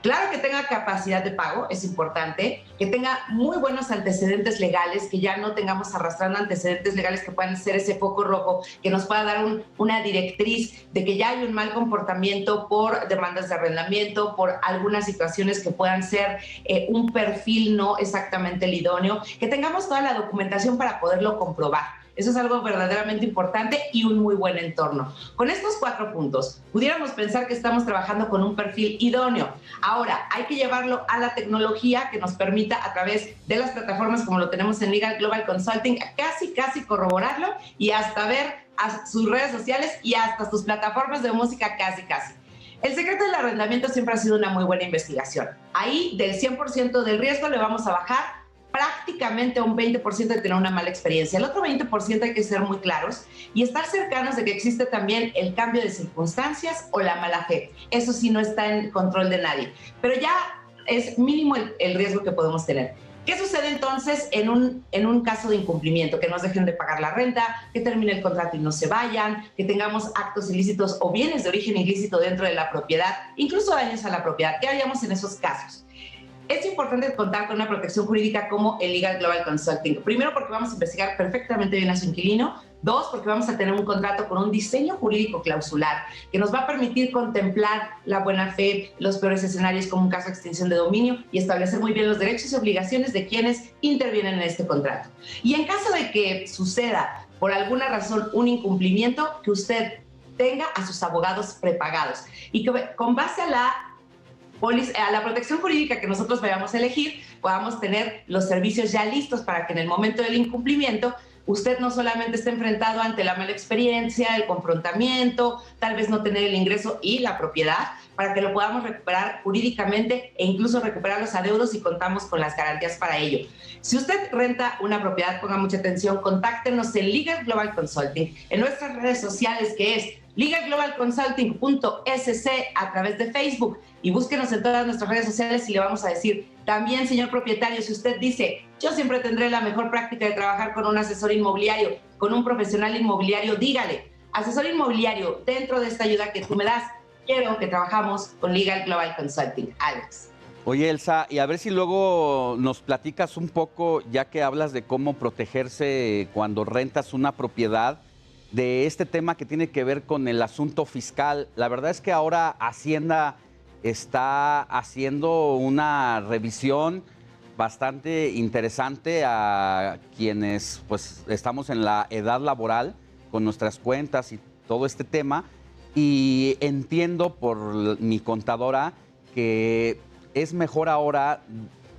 Claro, que tenga capacidad de pago, es importante, que tenga muy buenos antecedentes legales, que ya no tengamos arrastrando antecedentes legales que puedan ser ese foco rojo, que nos pueda dar una directriz de que ya hay un mal comportamiento por demandas de arrendamiento, por algunas situaciones que puedan ser un perfil no exactamente el idóneo, que tengamos toda la documentación para poderlo comprobar. Eso es algo verdaderamente importante y un muy buen entorno. Con estos 4 puntos, pudiéramos pensar que estamos trabajando con un perfil idóneo. Ahora, hay que llevarlo a la tecnología que nos permita, a través de las plataformas como lo tenemos en Legal Global Consulting, casi corroborarlo y hasta ver a sus redes sociales y hasta sus plataformas de música casi. El secreto del arrendamiento siempre ha sido una muy buena investigación. Ahí, del 100% del riesgo, le vamos a bajar prácticamente un 20% de tener una mala experiencia. El otro 20% hay que ser muy claros y estar cercanos de que existe también el cambio de circunstancias o la mala fe. Eso sí no está en control de nadie, pero ya es mínimo el riesgo que podemos tener. ¿Qué sucede entonces en un caso de incumplimiento? Que nos dejen de pagar la renta, que termine el contrato y no se vayan, que tengamos actos ilícitos o bienes de origen ilícito dentro de la propiedad, incluso daños a la propiedad. ¿Qué haríamos en esos casos? Es importante contar con una protección jurídica como el Legal Global Consulting. Primero, porque vamos a investigar perfectamente bien a su inquilino. Dos, porque vamos a tener un contrato con un diseño jurídico clausular que nos va a permitir contemplar la buena fe, los peores escenarios como un caso de extinción de dominio y establecer muy bien los derechos y obligaciones de quienes intervienen en este contrato. Y en caso de que suceda por alguna razón un incumplimiento, que usted tenga a sus abogados prepagados y que con base a la protección jurídica que nosotros vayamos a elegir, podamos tener los servicios ya listos para que en el momento del incumplimiento usted no solamente esté enfrentado ante la mala experiencia, el confrontamiento, tal vez no tener el ingreso y la propiedad, para que lo podamos recuperar jurídicamente e incluso recuperar los adeudos y contamos con las garantías para ello. Si usted renta una propiedad, ponga mucha atención, contáctenos en Legal Global Consulting, en nuestras redes sociales que es legalglobalconsulting.sc a través de Facebook y búsquenos en todas nuestras redes sociales y le vamos a decir también, señor propietario, si usted dice yo siempre tendré la mejor práctica de trabajar con un asesor inmobiliario, con un profesional inmobiliario, dígale, asesor inmobiliario, dentro de esta ayuda que tú me das, quiero que trabajamos con Legal Global Consulting. Alex. Oye, Elsa, y a ver si luego nos platicas un poco, ya que hablas de cómo protegerse cuando rentas una propiedad, de este tema que tiene que ver con el asunto fiscal. La verdad es que ahora Hacienda está haciendo una revisión bastante interesante a quienes pues estamos en la edad laboral con nuestras cuentas y todo este tema, y entiendo por mi contadora que es mejor ahora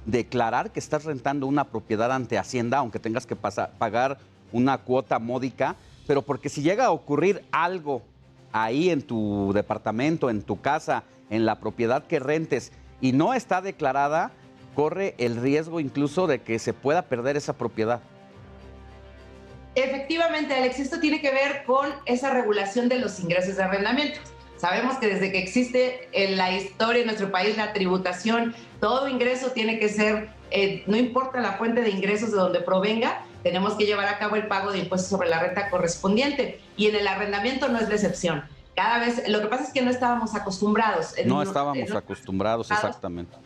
declarar que estás rentando una propiedad ante Hacienda, aunque tengas que pagar una cuota módica, pero porque si llega a ocurrir algo ahí en tu departamento, en tu casa, en la propiedad que rentes y no está declarada, corre el riesgo incluso de que se pueda perder esa propiedad. Efectivamente, Alex, esto tiene que ver con esa regulación de los ingresos de arrendamiento. Sabemos que desde que existe en la historia de nuestro país la tributación, todo ingreso tiene que ser, no importa la fuente de ingresos de donde provenga, tenemos que llevar a cabo el pago de impuestos sobre la renta correspondiente. Y en el arrendamiento no es la excepción. Cada vez, lo que pasa es que no estábamos acostumbrados. No estábamos acostumbrados, exactamente.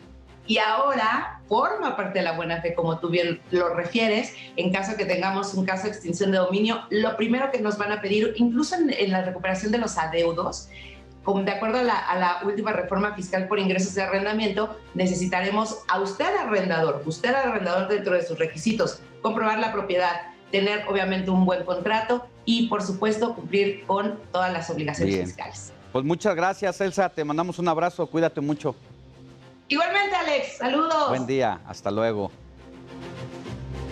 Y ahora forma parte de la buena fe, como tú bien lo refieres, en caso que tengamos un caso de extinción de dominio, lo primero que nos van a pedir, incluso en la recuperación de los adeudos, como de acuerdo a la última reforma fiscal por ingresos de arrendamiento, necesitaremos a usted arrendador dentro de sus requisitos, comprobar la propiedad, tener obviamente un buen contrato y por supuesto cumplir con todas las obligaciones fiscales. Pues muchas gracias, Elsa, te mandamos un abrazo, cuídate mucho. Igualmente, Alex, saludos. Buen día, hasta luego.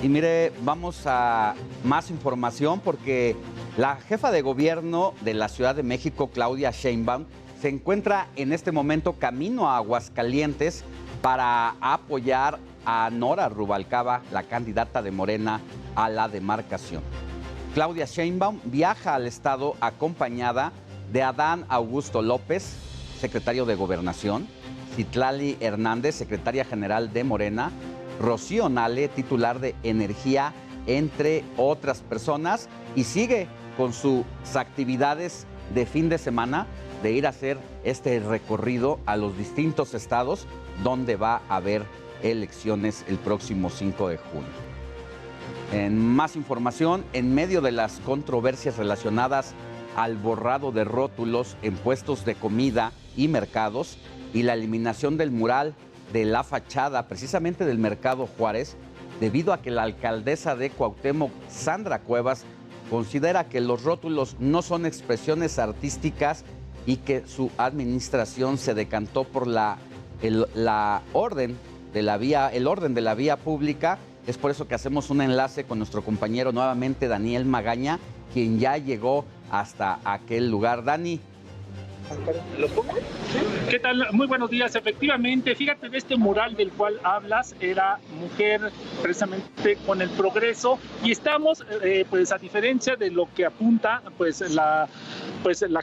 Y mire, vamos a más información porque la jefa de gobierno de la Ciudad de México, Claudia Sheinbaum, se encuentra en este momento camino a Aguascalientes para apoyar a Nora Rubalcaba, la candidata de Morena a la demarcación. Claudia Sheinbaum viaja al estado acompañada de Adán Augusto López, secretario de Gobernación, Citlali Hernández, secretaria general de Morena, Rocío Nale, titular de Energía, entre otras personas, y sigue con sus actividades de fin de semana de ir a hacer este recorrido a los distintos estados donde va a haber elecciones el próximo 5 de junio. En más información, en medio de las controversias relacionadas al borrado de rótulos en puestos de comida y mercados y la eliminación del mural de la fachada precisamente del Mercado Juárez, debido a que la alcaldesa de Cuauhtémoc, Sandra Cuevas, considera que los rótulos no son expresiones artísticas y que su administración se decantó por el orden de la vía pública. Es por eso que hacemos un enlace con nuestro compañero nuevamente Daniel Magaña, quien ya llegó hasta aquel lugar. Dani, ¿Lo pongo? ¿Qué tal? Muy buenos días. Efectivamente, fíjate, de este mural del cual hablas, era mujer precisamente con el progreso, y estamos, pues a diferencia de lo que apunta pues la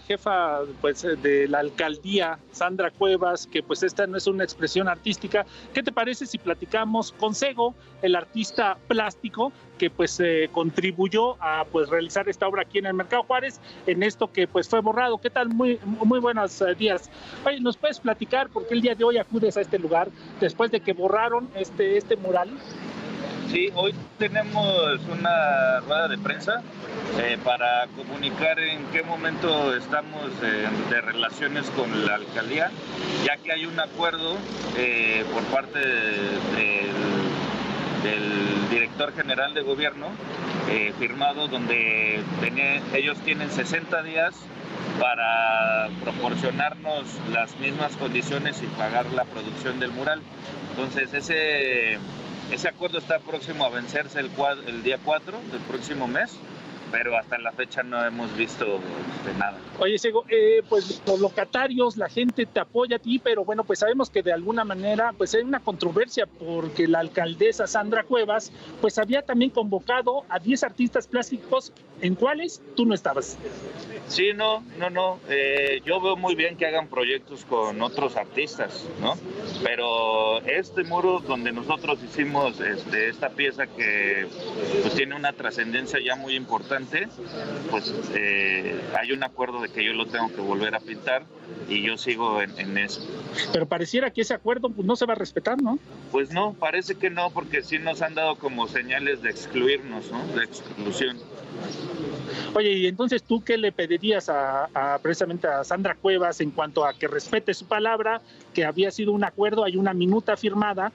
jefa pues de la alcaldía, Sandra Cuevas, que pues esta no es una expresión artística. ¿Qué te parece si platicamos con Sego, el artista plástico que pues contribuyó a pues realizar esta obra aquí en el Mercado Juárez, en esto que pues fue borrado? ¿Qué tal? Muy buenos días. Oye, ¿nos puedes platicar por qué el día de hoy acudes a este lugar después de que borraron este mural? Sí, hoy tenemos una rueda de prensa para comunicar en qué momento estamos de relaciones con la alcaldía, ya que hay un acuerdo por parte del director general de gobierno firmado, donde ellos tienen 60 días para proporcionarnos las mismas condiciones y pagar la producción del mural. Entonces ese acuerdo está próximo a vencerse el día 4 del próximo mes, pero hasta la fecha no hemos visto nada. Oye, Sego, pues los locatarios, la gente te apoya a ti, pero bueno, pues sabemos que de alguna manera pues hay una controversia porque la alcaldesa Sandra Cuevas pues había también convocado a 10 artistas plásticos, en cuales tú no estabas. Sí, no. Yo veo muy bien que hagan proyectos con otros artistas, ¿no? Pero este muro donde nosotros hicimos esta pieza que pues tiene una trascendencia ya muy importante, pues hay un acuerdo de que yo lo tengo que volver a pintar y yo sigo en eso. Pero pareciera que ese acuerdo pues no se va a respetar, ¿no? Pues no, parece que no, porque sí nos han dado como señales de excluirnos, ¿no? De exclusión. Oye, y entonces tú, ¿qué le pedirías precisamente a Sandra Cuevas en cuanto a que respete su palabra, que había sido un acuerdo, hay una minuta firmada,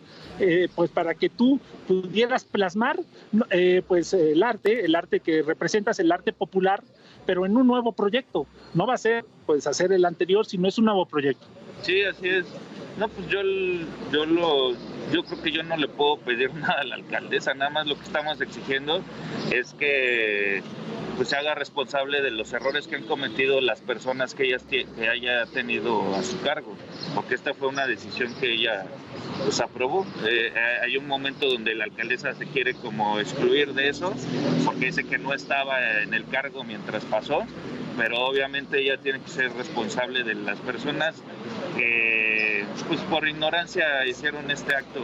pues para que tú pudieras plasmar pues el arte que representas, el arte popular, pero en un nuevo proyecto? No va a ser pues hacer el anterior, sino es un nuevo proyecto. Sí, así es. No, pues yo creo que yo no le puedo pedir nada a la alcaldesa, nada más lo que estamos exigiendo es que pues se haga responsable de los errores que han cometido las personas que haya tenido a su cargo, porque esta fue una decisión que ella pues aprobó. Hay un momento donde la alcaldesa se quiere como excluir de eso, porque dice que no estaba en el cargo mientras pasó, pero obviamente ella tiene que ser responsable de las personas que pues por ignorancia hicieron este acto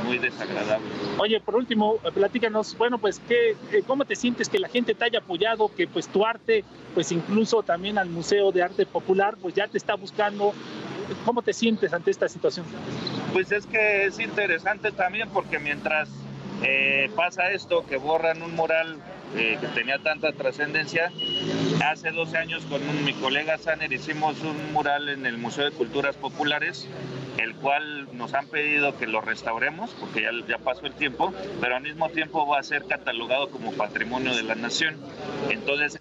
muy desagradable. Oye, por último, platícanos, bueno, pues ¿cómo te sientes que la gente te haya apoyado, que pues tu arte, pues incluso también al Museo de Arte Popular, pues ya te está buscando? ¿Cómo te sientes ante esta situación? Pues es que es interesante también porque mientras pasa esto, que borran un mural que tenía tanta trascendencia, hace 12 años con mi colega Saner hicimos un mural en el Museo de Culturas Populares, el cual nos han pedido que lo restauremos porque ya pasó el tiempo, pero al mismo tiempo va a ser catalogado como Patrimonio de la Nación. Entonces,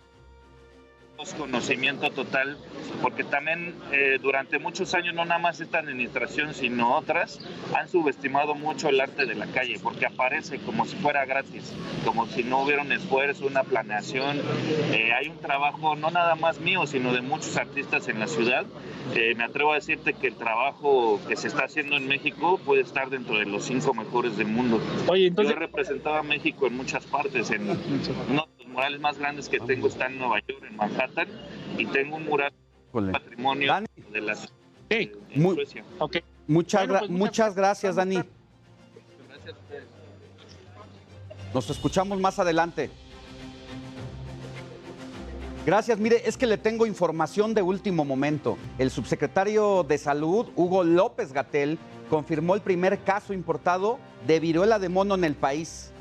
conocimiento total, porque también durante muchos años, no nada más esta administración sino otras, han subestimado mucho el arte de la calle, porque aparece como si fuera gratis, como si no hubiera un esfuerzo, una planeación. Hay un trabajo no nada más mío sino de muchos artistas en la ciudad. Me atrevo a decirte que el trabajo que se está haciendo en México puede estar dentro de los 5 mejores del mundo. Oye, entonces... Yo he representado a México en muchas partes. Uno de los murales más grandes que tengo está en Nueva York, en Manhattan, y tengo un mural patrimonio de la Suecia. Okay. Muchas gracias, Dani. Gracias a ustedes. Nos escuchamos más adelante. Gracias. Mire, es que le tengo información de último momento. El subsecretario de Salud, Hugo López-Gatell, confirmó el primer caso importado de viruela de mono en el país.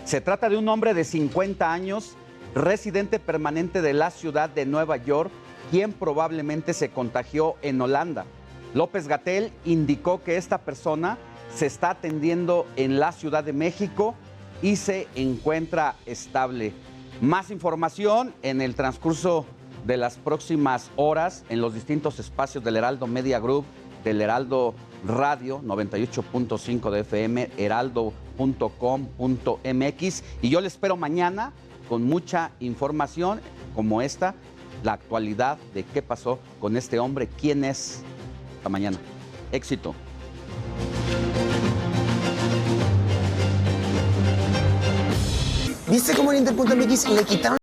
Se trata de un hombre de 50 años, residente permanente de la ciudad de Nueva York, quien probablemente se contagió en Holanda. López-Gatell indicó que esta persona se está atendiendo en la Ciudad de México y se encuentra estable. Más información en el transcurso de las próximas horas en los distintos espacios del Heraldo Media Group, del Heraldo Radio 98.5 de FM, heraldo.com.mx, y yo le espero mañana con mucha información como esta, la actualidad de qué pasó con este hombre, quién es. Hasta mañana. Éxito. ¿Viste cómo en Inter.mx le quitaron